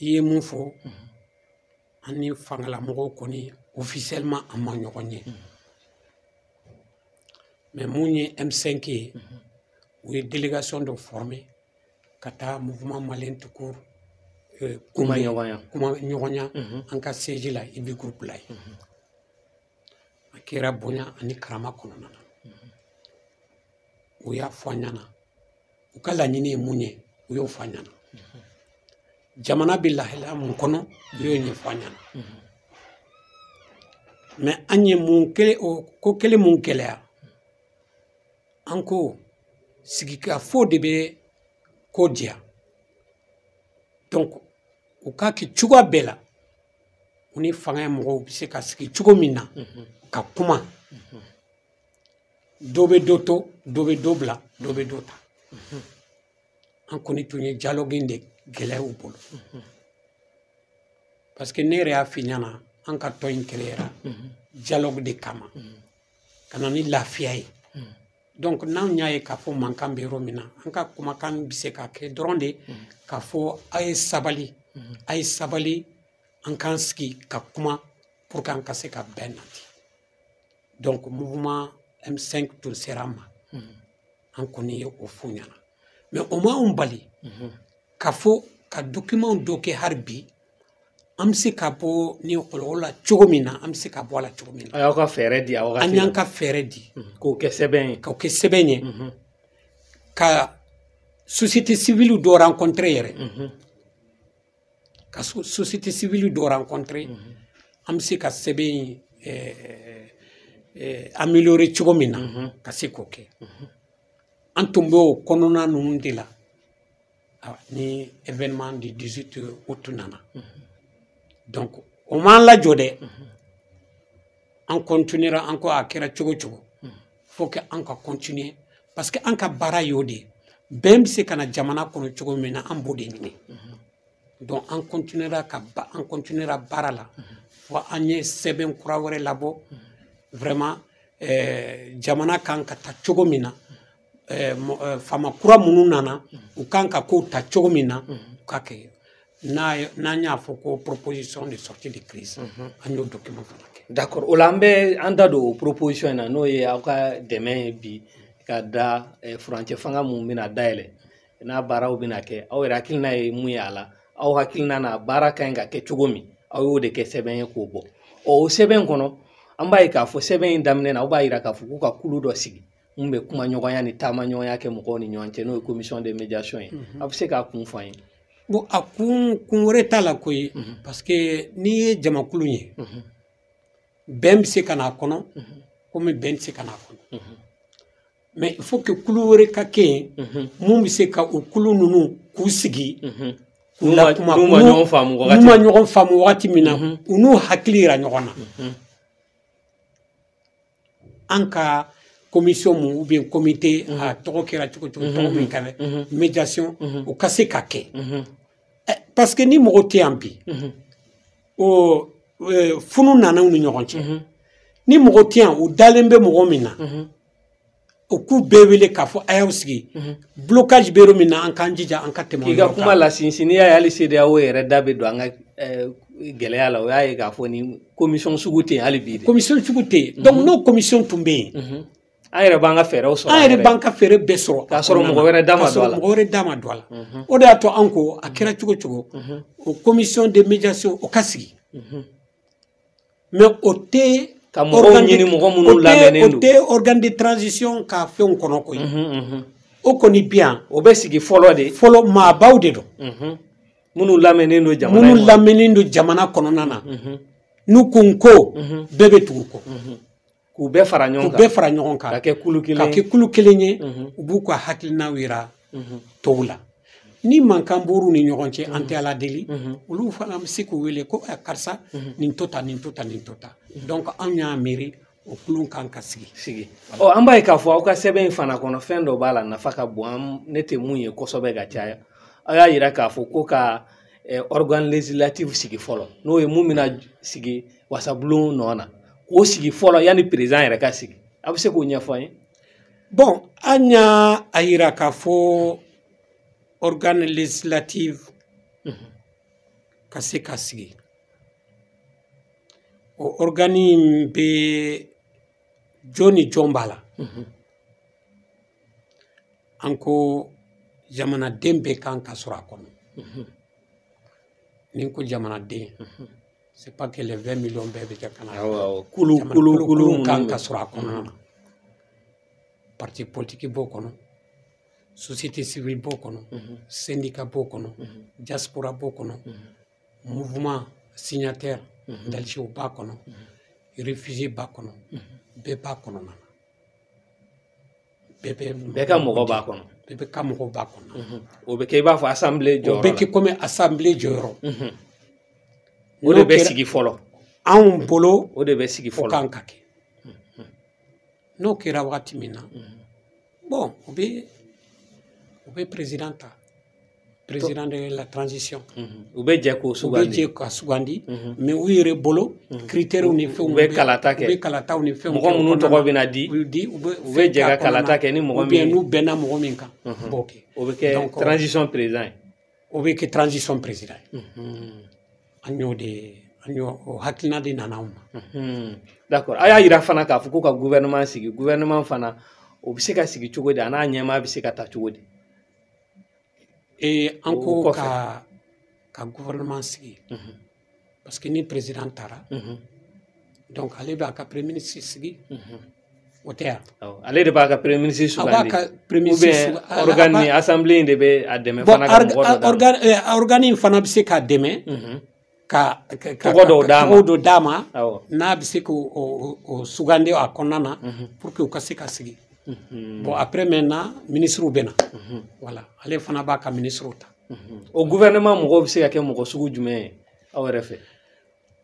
i ye mun fɔ an ni fangalamɔgɔw kɔni officiellement an ma ɲɔgɔn ye mais mun ye M5 ye u ye délégation dɔ formé ka taa mouvement malien tukuru kuma ɲɔgɔnya an ka siège la IB groupe la ye a kɛra bonya ani karama kɔnɔna na u y'a fɔ an ɲɛna u ka laɲini ye mun ye u y'o fɔ an ɲɛna jamana bɛ lahalaya mun kɔnɔ u y'o ɲɛfɔ an ɲɛna mais an ye mun ko kelen mun gɛlɛya an ko sigikafɔ de bɛ ko diya donc u k'a kɛ cogoya bɛɛ la u ni fanga ye mɔgɔw bɛ se ka sigi cogo min na ka kuma dɔ bɛ dɔ to dɔ bɛ dɔ bila dɔ bɛ dɔ ta an kɔni tun ye dialogue de gɛlɛya u bolo parce que ne yɛrɛ y'a f'i ɲɛna an ka tɔn in kɛlɛyara dialogue de kama ka na ni lafiya ye donc n'anw y'a ye k'a fɔ mankan bɛ yɔrɔ min na an ka kumakan bɛ se ka kɛ dɔrɔn de k'a fɔ a ye sabali an k'an sigi ka kuma pour que an ka se ka bɛn nati donc mouvement M5 tun sera an ma an kɔni ye o f'u ɲɛna mais o ma anw bali k'a fɔ ka document dɔ kɛ hali bi an bɛ se ka bɔ ni kɔlɔlɔ la cogo min na an bɛ se ka bɔ a la cogo min na. A y'aw ka fɛɛrɛ di a wagati la. An y'an ka fɛɛrɛ di. K'o kɛ sɛbɛn ye. K'o kɛ sɛbɛn ye. Ka société civile dɔ rencontrer yɛrɛ. Ka société civile dɔ rencontrer. An bɛ se ka sɛbɛn améliorer cogo min na ka se k'o kɛ. An tun bɛ o kɔnɔna ninnu de la ni événement du 18 août nana. Donc o m'an lajɔ dɛ an continuera an ko a kɛra cogo cogo faut que an ka continuer parce que an ka baara y'o de ye bɛn bɛ se ka na jamana kɔnɔ cogo min na an b'o de ɲini donc an continuera baara la fo an ye sɛbɛn kura wɛrɛ labɔ vraiment jamana kan ka taa cogo min na fama kura minnu nana u kan ka kow ta cogo min na u ka kɛ n'an y'a fɔ ko proposition de sortie de crise an y'o document fana kɛ. D'accord o la an bɛ an da don o proposition in na n'o ye aw ka dɛmɛ ye bi ka da furancɛ fanga mun bɛna dayɛlɛ n'a baaraw bɛna kɛ aw yɛrɛ hakilina ye mun ye a la aw hakilina na baara ka ɲi ka kɛ cogo min aw y'o de kɛ sɛbɛn ye k'o bɔ o sɛbɛn kɔnɔ an b'a ye k'a fɔ sɛbɛn in daminɛ na aw b'a jira k'a fɔ k'u ka kulu dɔ sigi mun bɛ kuma ɲɔgɔnya ni taama ɲɔgɔnya kɛ mɔgɔw ni ɲɔgɔn cɛ n'o ye commission de médiation ye a bɛ se k'a kun fɔ an ye. Bon a kun wɛrɛ t'a la koyi parce que n'i ye jamakulu ye bɛn bɛ se ka n'a kɔnɔ komi bɛn tɛ se ka n'a kɔnɔ mais il faut que kulu wɛrɛ ka kɛ yen mun bɛ se ka o kulu ninnu k'u sigi k'u lakuma n'u ma ɲɔgɔn faamu wagati min na u n'u hakili yira ɲɔgɔn na an ka commission mun ou bien comité a tɔgɔ kɛra cogo cogo tɔgɔ min ka médiation o ka se ka kɛ parce que ni mɔgɔ tɛ yan bi o funu nana u ni ɲɔgɔn cɛ ni mɔgɔ tɛ yan u dalen bɛ mɔgɔ min na o ku bebele k'a fɔ a y'aw sigi blocage bɛ yɔrɔ min na an k'an jija an ka tɛmɛ k'i ka kuma la sinsin n'i y'a ye hali CEDEAO yɛrɛ da bɛ don an ka gɛlɛya la o y'a ye k'a fɔ ni commission sugu tɛ yen hali bi de commission sugu tɛ yen donc n'o commission tun bɛ yen an yɛrɛ b'an ka fɛɛrɛw sɔrɔ an yɛrɛ b'an ka fɛɛrɛ bɛɛ sɔrɔ k'a sɔrɔ mɔgɔ wɛrɛ da ma don a la mɔgɔ wɛrɛ da ma don a la o de y'a to an ko a kɛra cogo cogo o commission de médiation o ka sigi mais o tɛ ka mɔgɔw ɲini mɔgɔ minnu lamɛnnen don o tɛ organe de transition ka fɛnw kɔnɔ koyi o kɔni bi yan o bɛ sigi fɔlɔ de fɔlɔ maabaw de don minnu lamɛnnen don jamana minnu lamɛnnen don jamana kɔnɔna na n'u ko n ko bɛɛ bɛ tugu kɔ k'u bɛɛ fara ɲɔgɔn kan k'u bɛɛ fara ɲɔgɔn kan ka kɛ kulu kelen ka kɛ kulu kelen ye u b'u ka hakilinaw yira tɔw la ni mankan b'olu ni ɲɔgɔn cɛ an tɛ ala deli olu fana bɛ se k'u wele ko karisa nin to tan nin to tan nin to tan donc anw y'a miiri o kulu kan ka sigi ɔ an b'a ye k'a fɔ aw ka sɛbɛn in fana kɔnɔ fɛn dɔ b'a la nafa ka bon ne tɛ mun ye kosɛbɛ ka caya aw y'a yira k'a fɔ ko ka organe législatif sigi fɔlɔ n'o ye mun bɛna sigi wasabulon nɔ na k'o sigi fɔlɔ yanni président yɛrɛ ka sigi a bɛ se k'o ɲɛfɔ an ye bon an y'a yira k'a fɔ organe législatif ka se ka sigi o organe in bɛ jɔn ni jɔn b'a la an ko jamanaden bɛɛ kan ka sɔrɔ a kɔnɔ ni ko jamanaden c'est pas que les 20 millions bɛɛ bɛ kɛ kana kulu kan ka sɔrɔ a kɔnɔna na parti politique b'o kɔnɔ société civile b'o kɔnɔ syndicat b'o kɔnɔ diaspora b'o kɔnɔ mouvement signataire dalisew b'a kɔnɔ réfugié b'a kɔnɔ bɛɛ b'a kɔnɔna na bɛɛ ka mɔgɔ b'a kɔnɔ bɛɛ bɛ ka mɔgɔ b'a kɔnɔ o bɛ kɛ i b'a fɔ assemblée jɔyɔrɔ la o bɛ kɛ comme assemblée jɔyɔrɔ o de bɛ sigi fɔlɔ anw bolo o de bɛ sigi fɔlɔ o kan ka kɛ n'o kɛra wagati min na bon o bɛ président ta président de la transition u bɛ jɛ k'o sugandi u bɛ jɛ ka sugandi mais u yɛrɛ bolo critères ni fɛnw u bɛ kalata kɛ u bɛ kalataw ni fɛnw mɔgɔ minnu tɔgɔ bɛ na di u bɛ jɛ ka kalata kɛ ni mɔgɔ min n'u bɛnna mɔgɔ min kan u b'o kɛ o bɛ kɛ transition président ye o bɛ kɛ transition président ye an y'o o hakilina de nana anw ma d'accord a y'a yira fana k'a fɔ ko ka gouvernement sigi gouvernement fana o bɛ se ka sigi cogo di a n'a ɲɛmaa bɛ se ka taa cogo di an ko ka gouvernement sigi parce que ni président taara donc ale b'a ka premier ministre sigi o tɛ yan ale de b'a ka premier ministre sugandi a b'a ka premier ministre sugandi organe ni assemblée in de bɛ a dɛmɛ fana ka mɔgɔ dɔ d'a ma organe in fana bɛ se k'a dɛmɛ ka tɔgɔ dɔ d'a ma n'a bɛ se k'o sugandi a kɔnɔna na pour que u ka se ka sigi bon après maintenant ministrew bɛ na voilà ale fana b'a ka ministrew ta o gouvernement mɔgɔw bɛ se ka kɛ mɔgɔ sugu jumɛn ye aw yɛrɛ fɛ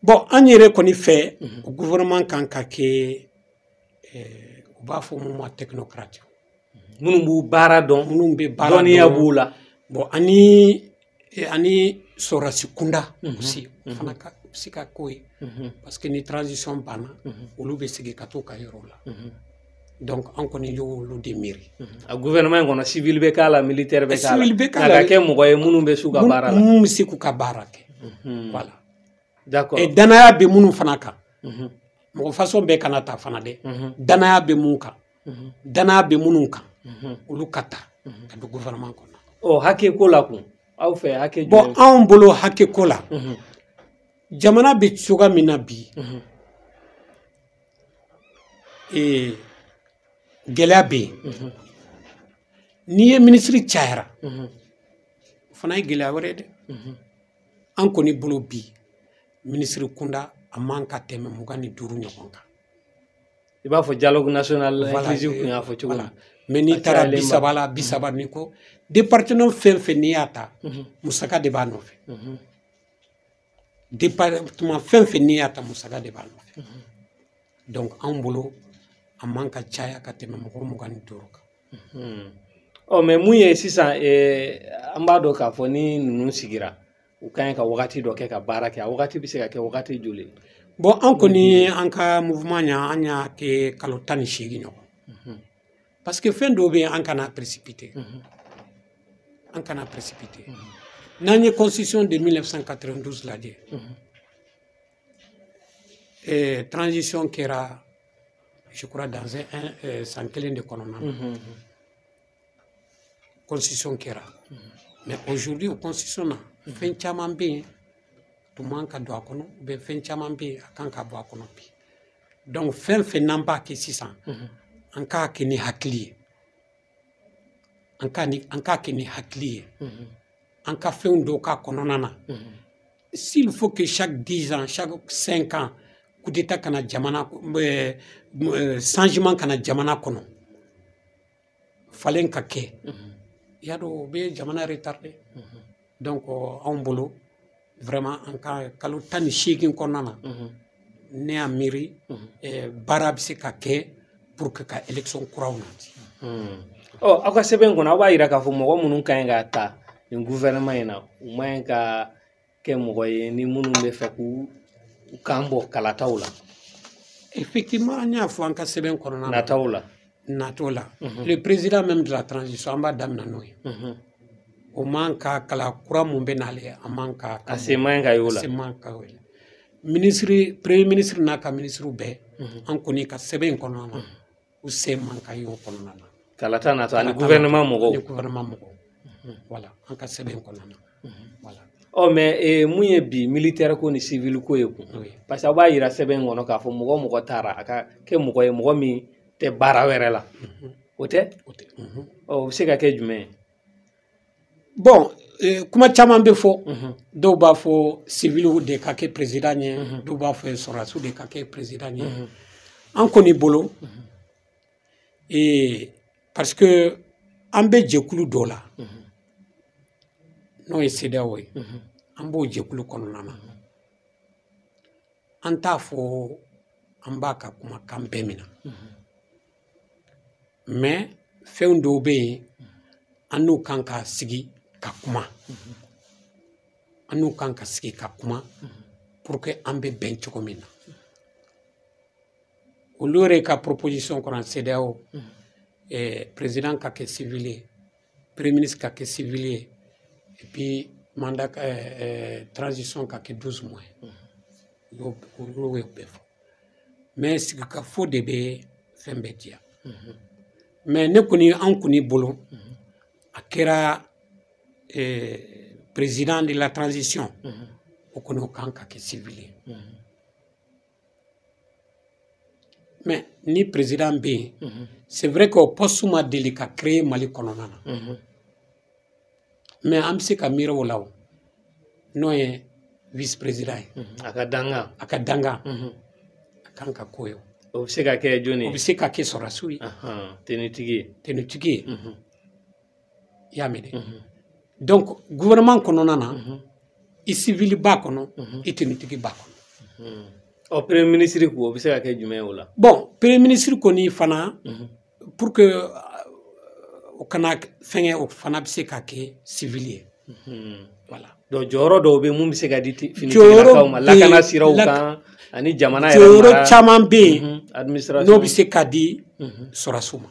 bon an yɛrɛ kɔni fɛ o gouvernement kan ka kɛ u b'a fɔ mun ma technocrate minnu b'u baara dɔn minnu bɛ baara dɔn dɔnniya b'u la bon ani sɔrɔdasi kunda aussi fana ka se ka k'o ye parce que ni transition banna olu bɛ sigi ka t'u ka yɔrɔ la donc an kɔni y'olu de miiri a gouvernement in kɔnɔ civil bɛ k'a la militaire bɛ k'a la a ka kɛ mɔgɔ ye minnu bɛ s'u ka baara la minnu bɛ se k'u ka baara kɛ voilà d'accord et danaya bɛ minnu fana kan mɔgɔ façon bɛɛ kana ta fana dɛ danaya bɛ mun kan danaya bɛ minnu kan olu ka ta ka don gouvernement kɔnɔ ɔ hakɛ ko la kun aw fɛ hakɛ bon anw bolo hakɛ ko la jamana bɛ cogoya min na bi gɛlɛya bɛ yen n'i ye minisiri cayara o fana ye gɛlɛya wɛrɛ ye dɛ an kɔni bolo bi minisiri kunda a man ka tɛmɛ 25 ɲɔgɔn kan i b'a fɔ dialogue national inclusif kun y'a fɔ cogo min mais n'i taara 30 la 30 ni ko département fɛn fɛn n'i y'a ta musaka de b'a nɔfɛ département fɛn fɛn n'i y'a ta musaka de b'a nɔfɛ donc anw bolo a man ka caya ka tɛmɛ mɔgɔ 25 kan ɔ mais mun ye sisan an b'a dɔn k'a fɔ ni ninnu sigira u ka ɲi ka wagati dɔ kɛ ka baara kɛ a wagati bɛ se ka kɛ wagati joli bon an kɔni an ka mouvement ɲa an y'a kɛ kalo 18 ɲɔgɔn Parce que fin d'obé en kana précipité. En kana précipité. Dans la constitution de 1992 là dit. Et transition qui era, je crois, dans un sans de Kononana. Constitution qui era. Mais aujourd'hui, la constitution, fin chaman bien, tout le monde a droit à kono, ben fin chaman bien, à quand ka droit kono pi. Donc fin namba qui 600, en cas qui ni haklié, en cas qui ni haklié, en cas fin doka kononana. S'il faut que chaque 10 ans, chaque 5 ans, coup d'état kana jamana, changement kana jamana kono, fallait qu'ake. Il y a des jamana retardé. Donc, on bolo, vraiment, en cas de tan chikin konana, né à mairie, barab se kake pour que l'élection courant. Oh, aka seben kona wa ira ka fo mo munun kan ga ta ni gouvernement ina o man ka ke mo ni munun be fa ku kambo kala tawla. Effectivement, il y a un cas seben konana. Na tawla. Natola. Le président même de la transition, Dam Nanoy. Au manque à la croix Mumbenale, à manque à Yola. Premier ministre n'a qu'à ministre Bé, en connaît qu'à Seben Konana, ou c'est manque à Yo Konana. Kalata Nata, le gouvernement Mogo. Le gouvernement Mogo. Voilà, en cas Seben Konana. Voilà. Oh, mais mouye bi militaire ko ni civil ko yeko. Parce que ba ira Seben ngono ka fo Mogo tara, aka ke Mogo mi te bara were la. Ote? Oh, c'est ka ke jume. Bon, kuma chaman be fo do ba fo civil de ka ke président nye, do ba fo sorasu de ka ke président nye. An koni bolo. Et parce que an be jekulu do la. No e seda we. An bo jekulu kono nana. An ta fo an ba ka kuma kampe mina. Mais fɛn dɔw bɛ yen an n'u kan ka sigi ka kuma an n'u kan ka sigi ka kuma pour que an bɛ bɛn cogo min na olu yɛrɛ ka proposition kɔnɔ CEDEAO président ka kɛ civil ye premier ministre ka kɛ civil ye et puis mandat transition ka kɛ 12 mois olu y'o bɛɛ fɔ mais sigi ka fɔ de bɛ fɛn bɛɛ diya. Mais ne koni an koni bolo a kɛra président de la transition o koni o kan ka kɛ civil ye mais ni président bɛ yen c'est vrai que o poste ma deli ka créer Mali kɔnɔna na mais an bɛ se ka miiri o la o n'o ye vice président ye a ka danga a kan ka ko ye. O bɛ se ka kɛ jɔni? O bɛ se ka kɛ sɔrɔdasiw ye. Tenutigi ye. Tenutigi ye. I y'a mɛn dɛ. Donc gouvernement kɔnɔna na i civil ba kɔnɔ i tenutigi ba kɔnɔ. Ɔ premier ministre ko o bɛ se ka kɛ jumɛn ye o la? Bon premier ministre kɔni fana pour que o kana fɛngɛ o fana bɛ se ka kɛ civil ye. Voilà. Donc jɔyɔrɔ dɔw bɛ mun bɛ se ka di finitigilakaw ma lakana siraw kan. Ani jamana jɔyɔrɔ caman bɛ yen n'o bɛ se ka di sɔrɔdasiw ma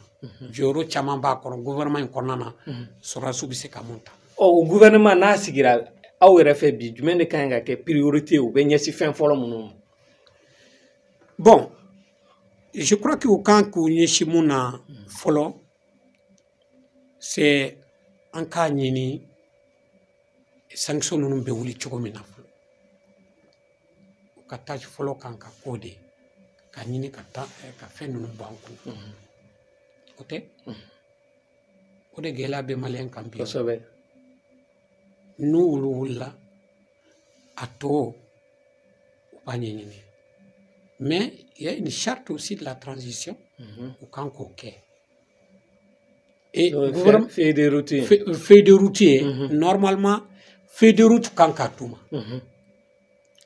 jɔyɔrɔ caman b'a kɔnɔ gouvernement in kɔnɔna na sɔrɔdasiw bɛ se ka mun ta. O gouvernement n'a sigira aw yɛrɛ fɛ bi jumɛn de ka kan ka kɛ priorité u bɛ ɲɛsin fɛn fɔlɔ minnu ma. Bon je crois que u kan k'u ɲɛsin mun na fɔlɔ c'est an k'a ɲini sanction ninnu bɛ wuli cogo min na. Ka tâche fɔlɔ kan ka k'o de ka ɲini ka fɛn ninnu bɔ an kun o tɛ o de gɛlɛya bɛ maliyɛn kan bi kosɛbɛ n'u wulila a tɔ u b'a ɲɛɲini mais il y a une charte aussi de la transition u kan k'o kɛ et feuille de route ye normalement feuille de route kan ka d'u ma.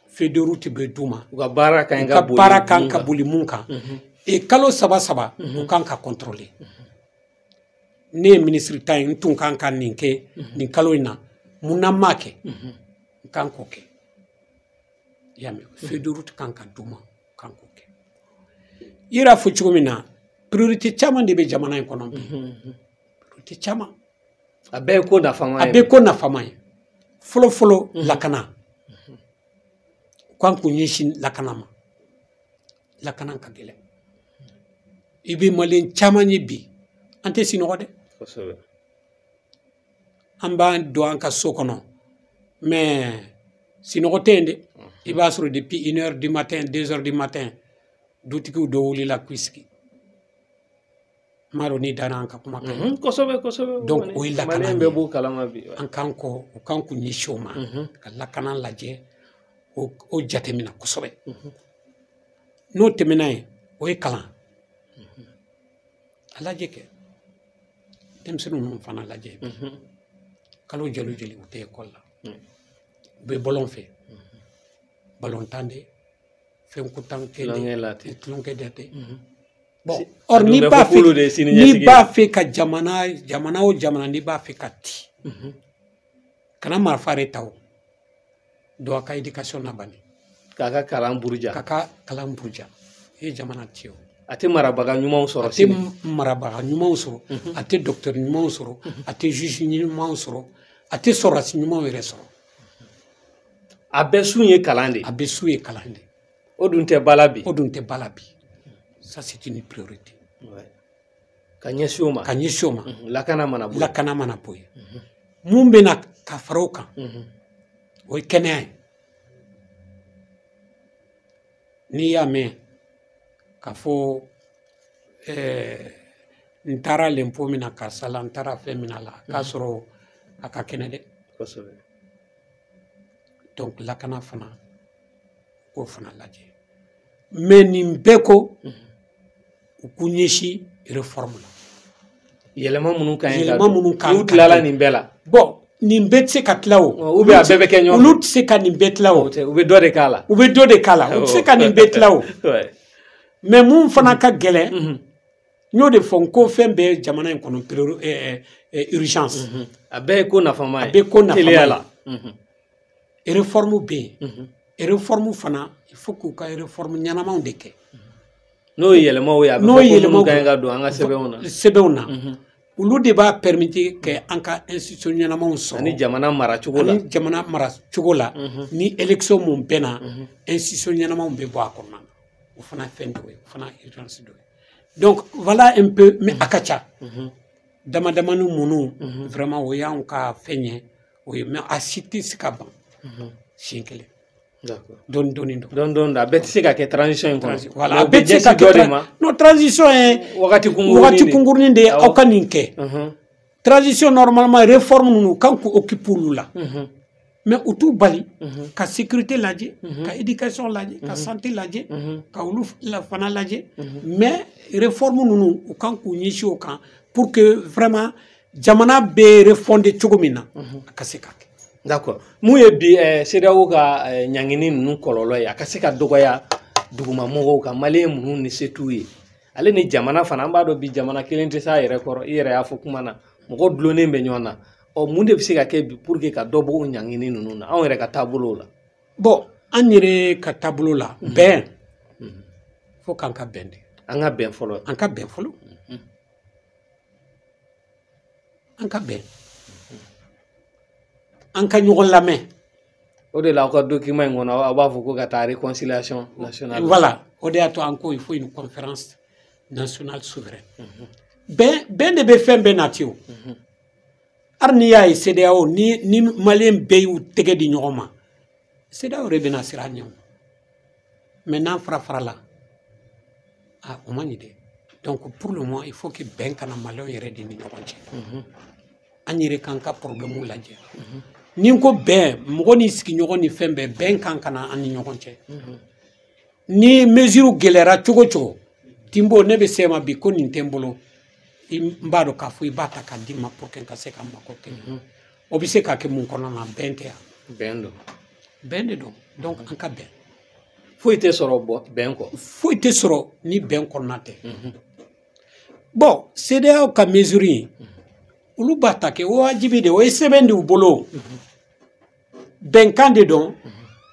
Feuille de route bɛ d'u ma. U ka baara kan ka boli mun kan. Et kalo saba u kan ka contrôler. Ne ye ministre ta ye n tun kan ka nin kɛ nin kalo in na mun na n m'a kɛ n kan k'o kɛ. I y'a mɛn feuille de route kan ka d'u ma u kan k'o kɛ. I yɛrɛ y'a fɔ cogo min na priorité caman de bɛ jamana in kɔnɔ bi priorité caman a bɛɛ ye ko nafama ye a bɛɛ ko nafama ye fɔlɔ fɔlɔ lakana k'an k'u ɲɛsin lakana ma lakana ka gɛlɛn i bɛ maliyɛn caman ye bi an tɛ sinɔgɔ dɛ kosɛbɛ an b'an don an ka so kɔnɔ mais sinɔgɔ tɛ yen dɛ i b'a sɔrɔ depuis 1 heure du matin 2 heures du matin dutigiw dɔ wulila k'u sigi m'a dɔn ni dara an ka kuma kan kosɛbɛ kosɛbɛ donc o ye lakana bɛɛ b'o kalama bi an kan kɔ u kan k'u ɲɛsin o ma ka lakana lajɛ o jateminɛ kosɛbɛ n'o tɛmɛna yen o ye kalan a lajɛ kɛ denmisɛnninw ninnu fana lajɛ kalo joli joli u tɛ école la u bɛ bɔlɔn fɛ balontan de fɛnkutan tɛ tulonkɛ tɛ bon or n'i b'a fɛ ka jamana o jamana n'i b'a fɛ ka ti kana marifa de ta o don a ka éducation na bani k'a ka kalan buruja i ye jamana ti o a tɛ marabaga ɲumanw sɔrɔ a tɛ marabaga ɲumanw sɔrɔ a tɛ docteur ɲumanw sɔrɔ a tɛ juge ɲumanw sɔrɔ a tɛ sɔrɔdasi ɲumanw yɛrɛ sɔrɔ a bɛɛ sun ye kalan de a bɛɛ sun ye kalan de o dun tɛ bala bi ça c'est une priorité ka ɲɛsin o ma lakana mana bɔ yen mun bɛ na ka fara o kan o ye kɛnɛya ye n'i y'a mɛn k'a fɔ n taara l'impôt min na ka sala n taara fɛn min na la k'a sɔrɔ a ka kɛnɛ dɛ donc lakana fana k'o fana lajɛ mais nin bɛɛ ko u k'u ɲɛsin réforme la yɛlɛma minnu kan n'u tilala nin bɛɛ la bon nin bɛɛ tɛ se ka tila o ou bien a bɛɛ bɛ kɛ ɲɔgɔn fɛ olu tɛ se ka nin bɛɛ tila o u bɛ dɔ de k'a la u tɛ se ka nin bɛɛ tila o mais mun fana ka gɛlɛn n y'o de fɔ n ko fɛn bɛɛ jamana in kɔnɔ urgence a bɛɛ ye ko nafama ye teliya la réforme bɛ yen réforme fana il faut k'u ka réforme ɲɛnamaw de kɛ n'o ye yɛlɛmaw ye a bɛ fɔ ko minnu ka ɲi ka don an ka sɛbɛnw na olu de b'a permettre que an ka institution ɲɛnamaw sɔrɔ ani jamana maracogo la ni élection mun bɛnna institution ɲɛnamaw bɛ bɔ a kɔnɔna na o fana fɛn dɔ ye o fana urgence dɔ ye donc voilà un peu mais a ka ca damadamani minnu vraiment o y'anw ka fɛn ye o ye mais a si tɛ se ka ban siɲɛ kelen dɔɔni a bɛɛ tɛ se ka kɛ transition in kɔnɔ voilà a bɛɛ tɛ se ka kɛ non transition ye wagati kunkurunin de ye aw ka nin kɛ transition normalement réforme ninnu kan k'u occuper olu la mais u t'u bali ka sécurité lajɛ ka éducation lajɛ ka santé lajɛ ka olu fana lajɛ mais réforme ninnu u kan k'u ɲɛsin o kan pour que vraiment jamana bɛ refonder cogo min na a ka se ka kɛ d'accord mun ye bi CEDEAO ka ɲangini ninnu kɔlɔlɔ ye a ka se ka dɔgɔya dugumamɔgɔw kan maliyɛn minnu ni se t'u ye ale ni jamana fana an b'a dɔn bi jamana kelen tɛ s'a yɛrɛ kɔrɔ i yɛrɛ y'a fɔ kuma na mɔgɔ dulonnen bɛ ɲɔgɔn na mun de bɛ se ka kɛ bi pour que ka dɔ bɔ o ɲangini ninnu na anw yɛrɛ ka taabolo la bon an yɛrɛ ka taabolo la bɛn fo k'an ka bɛn de an ka bɛn fɔlɔ an ka bɛn fɔlɔ an ka bɛn an ka ɲɔgɔn lamɛn o de la aw ka document in kɔnɔ aw b'a fɔ ko ka taa réconciliation nationale voilà o de y'a to an ko il faut une conférence nationale souveraine bɛn de bɛ fɛn bɛɛ nati o hali n'i y'a ye CEDEAO ni maliyɛn bɛɛ y'u tɛgɛ di ɲɔgɔn ma CEDEAO de bɛna siran ɲɛ o mais n'an fara la o man ɲi dɛ donc pour le moment il faut que bɛn kana maliyɛnw yɛrɛ de ni ɲɔgɔn cɛ an yɛrɛ k'an ka problème lajɛ ni n ko bɛn mɔgɔ ni sigiɲɔgɔn ni fɛn bɛɛ bɛn kan ka na an ni ɲɔgɔn cɛ ni mesure gɛlɛyara cogo cogo Timbo ne bɛ se ma bi ko nin tɛ n bolo n b'a dɔn k'a fɔ i b'a ta k'a d'i ma pour que n ka se ka mako kɛ o bɛ se ka kɛ mun kɔnɔ na bɛn tɛ yan bɛn de don donc an ka bɛn foyi tɛ sɔrɔ bɛn kɔ foyi tɛ sɔrɔ ni bɛn kɔnɔna tɛ bon CEDEAO ka mesure in olu b'a ta kɛ o wajibi de o ye sɛbɛn de u bolo bɛnkan de don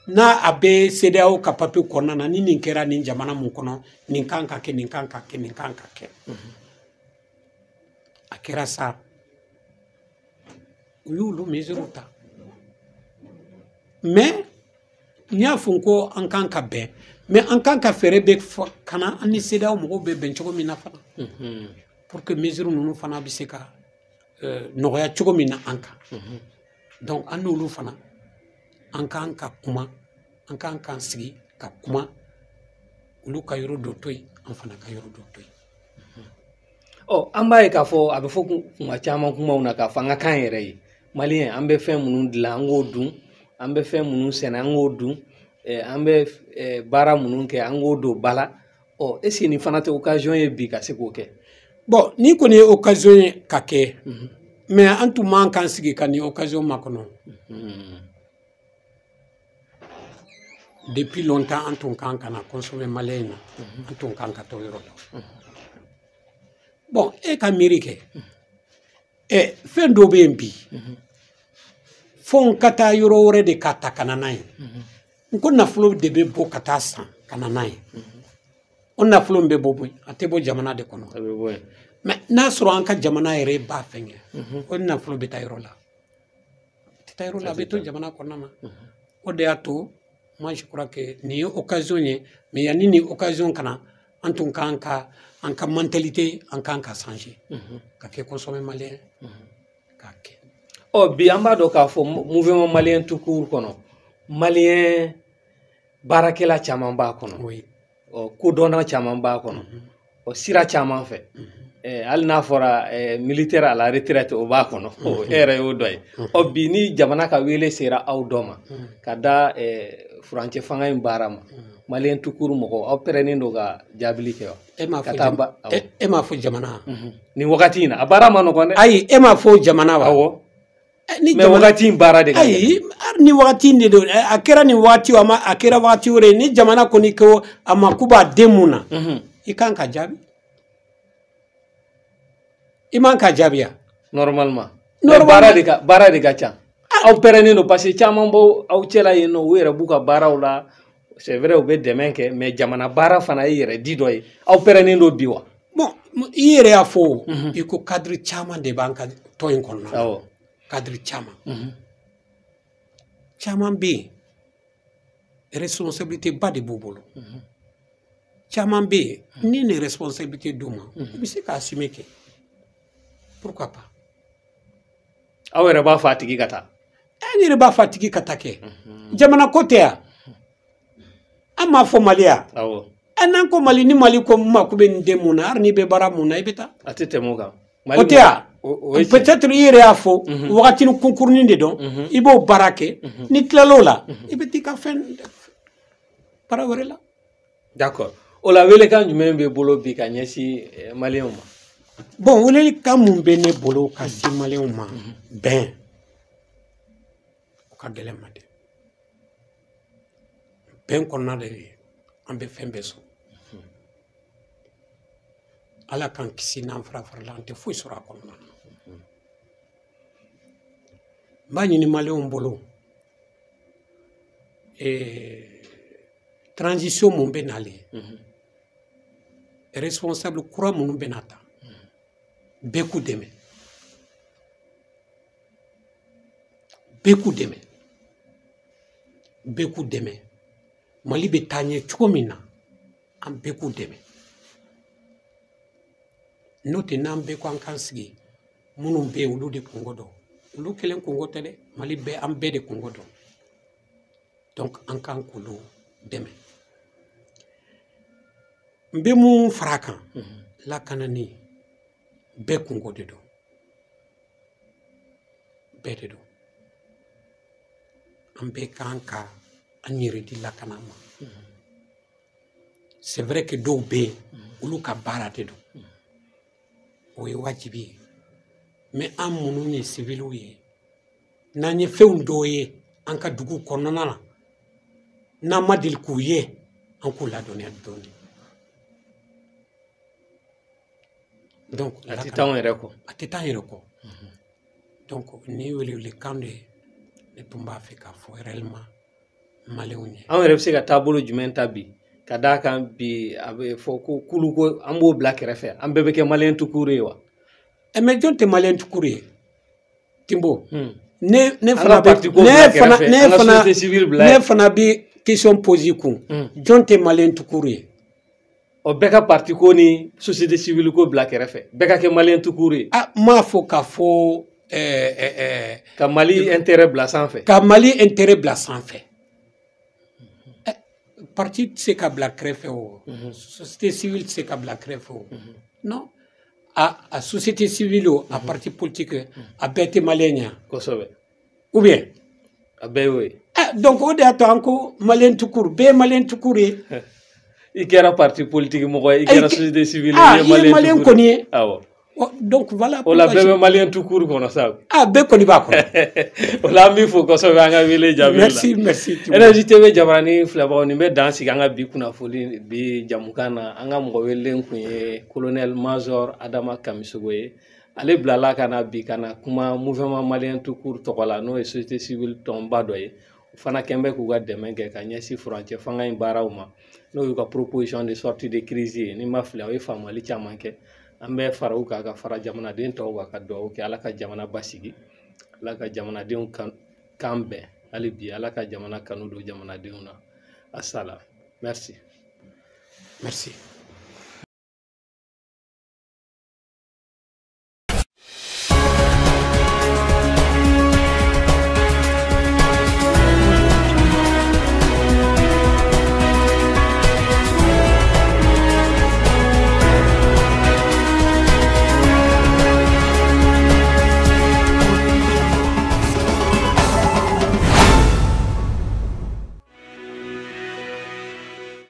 n'a a bɛ CEDEAO ka papier kɔnɔna na ni nin kɛra nin jamana mun kɔnɔ nin kan ka kɛ nin kan ka kɛ nin kan ka kɛ a kɛra sa u y'olu mesures ta mais n y'a fɔ ko an kan ka bɛn mais an kan ka fɛɛrɛ bɛ ka na an ni CEDEAO mɔgɔw bɛ bɛn cogo min na fana pour que mesures ninnu fana bɛ se ka nɔgɔya cogo min na an kan donc an n'olu fana an kan ka kuma an kan k'an sigi ka kuma olu ka yɔrɔ dɔ to yen an fana ka yɔrɔ dɔ to yen. An b'a ye k'a fɔ a bɛ fɔ kuma caman kumaw na k'a fɔ an ka kan yɛrɛ ye maliyɛn an bɛ fɛn minnu dilan an k'o dun an bɛ fɛn minnu sɛnɛ an k'o dun an bɛ baara minnu kɛ an k'o don ba la est-ce que nin fana tɛ occasion ye bi ka se k'o kɛ. bon ni kɔni ye occasion ye ka kɛ mais an tun man kan sigi ka nin occasion makɔnɔ. Depuis longtemps an tun kan kana consommer maliyɛn na an tun kan ka to yɔrɔ la. bon e ka miiri kɛ fɛn dɔ bɛ yen bi fo n ka taa yɔrɔ wɛrɛ de ka ta ka na n'a ye n ko nafolo de bɛ bɔ ka taa san ka na n'a ye o nafolo min bɛ bɔ bo a tɛ bɔ jamana de kɔnɔ mais n'a sɔrɔ an ka jamana yɛrɛ b'a fɛn kɛ o nafolo bɛ taa yɔrɔ la a tɛ taa yɔrɔ la a bɛ to jamana kɔnɔna na o de y'a to moi je crois que nin ye occasion ye mais yanni nin occasion kana an tun kan ka an ka mentalité an kan ka changer ka kɛ consommer maliyɛn k'a kɛ. bi an b'a dɔn k'a fɔ mouvement maliyɛn tout court kɔnɔ maliyɛn baarakɛla caman b'a kɔnɔ kodɔnna caman b'a kɔnɔ sira caman fɛ hali n'a fɔra militaire à la retraite o b'a kɔnɔ e yɛrɛ y'o dɔ ye bi ni jamana ka wele sera aw dɔ ma ka da furancɛ fanga in baara ma maliyɛn tout court mɔgɔw aw pɛrɛnnen don ka jaabili kɛ wa. e m'a fɔ jamana nin wagati in na a baara ma nɔgɔn dɛ. ayi e m'a fɔ jamana wa. awɔ mais wagati in baara de ka gɛlɛn. ayi ni wagati in de don a kɛra nin wagati a kɛra wagati wɛrɛ ni jamana kɔni ko a ma k'u b'a den mun na i kan ka jaabi i man ka jaabi ya. normalement baara de ka ca aw pɛrɛnnen don parce que caman b'aw cɛla yen nɔ u yɛrɛ b'u ka baaraw la c'est vrai u bɛ dɛmɛ kɛ mais jamana baara fana ye yɛrɛ di dɔ ye aw pɛrɛnnen don bi wa. bon i yɛrɛ y'a fɔ i ko cadre caman de b'an ka tɔn in kɔnɔna na cadre caman caman bɛ yen responsabilité ba de b'u bolo caman bɛ yen ni nin responsabilité d'u ma u bɛ se k'a assumer kɛ pourquoi pas. aw yɛrɛ b'a fɔ a tigi ka taa. n yɛrɛ b'a fɔ a tigi ka taa kɛ jamana ko tɛ yan an m'a fɔ mali yan n'an ko mali ni mali ko ma k'u bɛ nin den mun na hali n'i bɛ baara mun na i bɛ taa. a tɛ tɛmɛ o kan. o tɛ yan peut-être i yɛrɛ y'a fɔ wagati ni kunkurunin de dɔn i b'o baara kɛ ni tilal'o la i bɛ t'i ka fɛn baara wɛrɛ la. d'accord o la welekan jumɛn bɛ bolo bi ka ɲɛsin maliyɛnw ma. bon welekan mun bɛ ne bolo ka se maliyɛnw ma bɛn o ka gɛlɛn ma dɛ bɛn kɔnɔna de an bɛ fɛn bɛɛ sɔrɔ ala k'an kisi n'an fara-farala an tɛ foyi sɔrɔ a kɔnɔna na n b'a ɲini maliyɛnw bolo transition mun bɛ nalen responsable kura minnu bɛ na ta bɛɛ k'u dɛmɛ bɛɛ k'u dɛmɛ bɛɛ k'u dɛmɛ mali bɛ taa ɲɛ cogo min na an bɛɛ k'u dɛmɛ n'o tɛ n'an bɛɛ ko an k'an sigi minnu bɛ yen olu de kungo dɔn olu kelen kungo tɛ dɛ mali bɛɛ an bɛɛ de kungo dɔn donc an k'an k'olu dɛmɛ n bɛ mun fara a kan lakanani bɛɛ kungo de don bɛɛ de don an bɛɛ kan ka an yɛrɛ di lakana ma c'est vrai que dɔw bɛ yen olu ka baara de don o ye wajibi ye mais an minnu ye civiliw ye n'an ye fɛnw dɔw ye an ka dugu kɔnɔna na n'an ma deli k'u ye an k'u ladɔnniya dɔɔni donc a tɛ taa an yɛrɛ kɔ a tɛ taa an yɛrɛ kɔ donc ni welewelekan de ye ne tun b'a fɛ k'a fɔ réellement maliyɛnw ye. Anw yɛrɛ bɛ se ka taabolo jumɛn ta bi ka d'a kan bi a bɛ fɔ ko kulu ko an b'o bila kɛrɛfɛ an bɛɛ bɛ kɛ maliyɛn tukuru ye wa. Mais jɔn tɛ maliyɛn tukuru ye Timbo. ne fana bi question poser kun jɔn tɛ maliyɛn tukuru ye. O bɛɛ ka parti ko ni société civile ko bila kɛrɛfɛ bɛɛ ka kɛ maliyɛn tukuru ye. M'a fɔ k'a fɔ ka Mali intérêt bila sanfɛ. Ka Mali intérêt bila sanfɛ. Parti tɛ se ka bila kɛrɛfɛ o. Société civile tɛ se ka bila kɛrɛfɛ o. Non. A société civile o a parti politique a bɛɛ tɛ maliyɛn ye. Kosɛbɛ. Ou bien. A bɛɛ y'o ye. Donc o de y'a to an ko maliyɛn tukuru bɛɛ ye maliyɛn tukuru ye. I kɛra parti politique mɔgɔ ye i kɛra société civile i ye maliyɛn kɔni ye. Awɔ. Donc voilà. O la bɛɛ bɛ maliyɛn tukuru kɔnɔ sa. Bɛɛ kɔni b'a kɔnɔ. O la an b'i fo kosɛbɛ an ka wele jaabi la. Merci. Énergie TV Jabaranin filɛbagaw nin bɛ dan sigi an ka bi kunnafoni bi jamukan na an ka mɔgɔ welelen kun ye colonel major Adama Kamisogo ye. Ale bilala ka na bi ka na kuma mouvement malien tukuru tɔgɔ la n'o ye société civile tɔnba dɔ ye. O fana kɛn bɛ k'u ka dɛmɛ kɛ ka ɲɛsin furancɛ fanga in baaraw ma n'o y'u ka proposition de sortie de crise ye ni ma fili aw ye faamuyali caman kɛ. An bɛ fara u kan ka fara jamanaden tɔw kan ka dugawu kɛ Ala ka jamana basigi Ala ka jamanadenw kan bɛn hali bi Ala ka jamana kanu don jamanadenw na. Asala. Merci.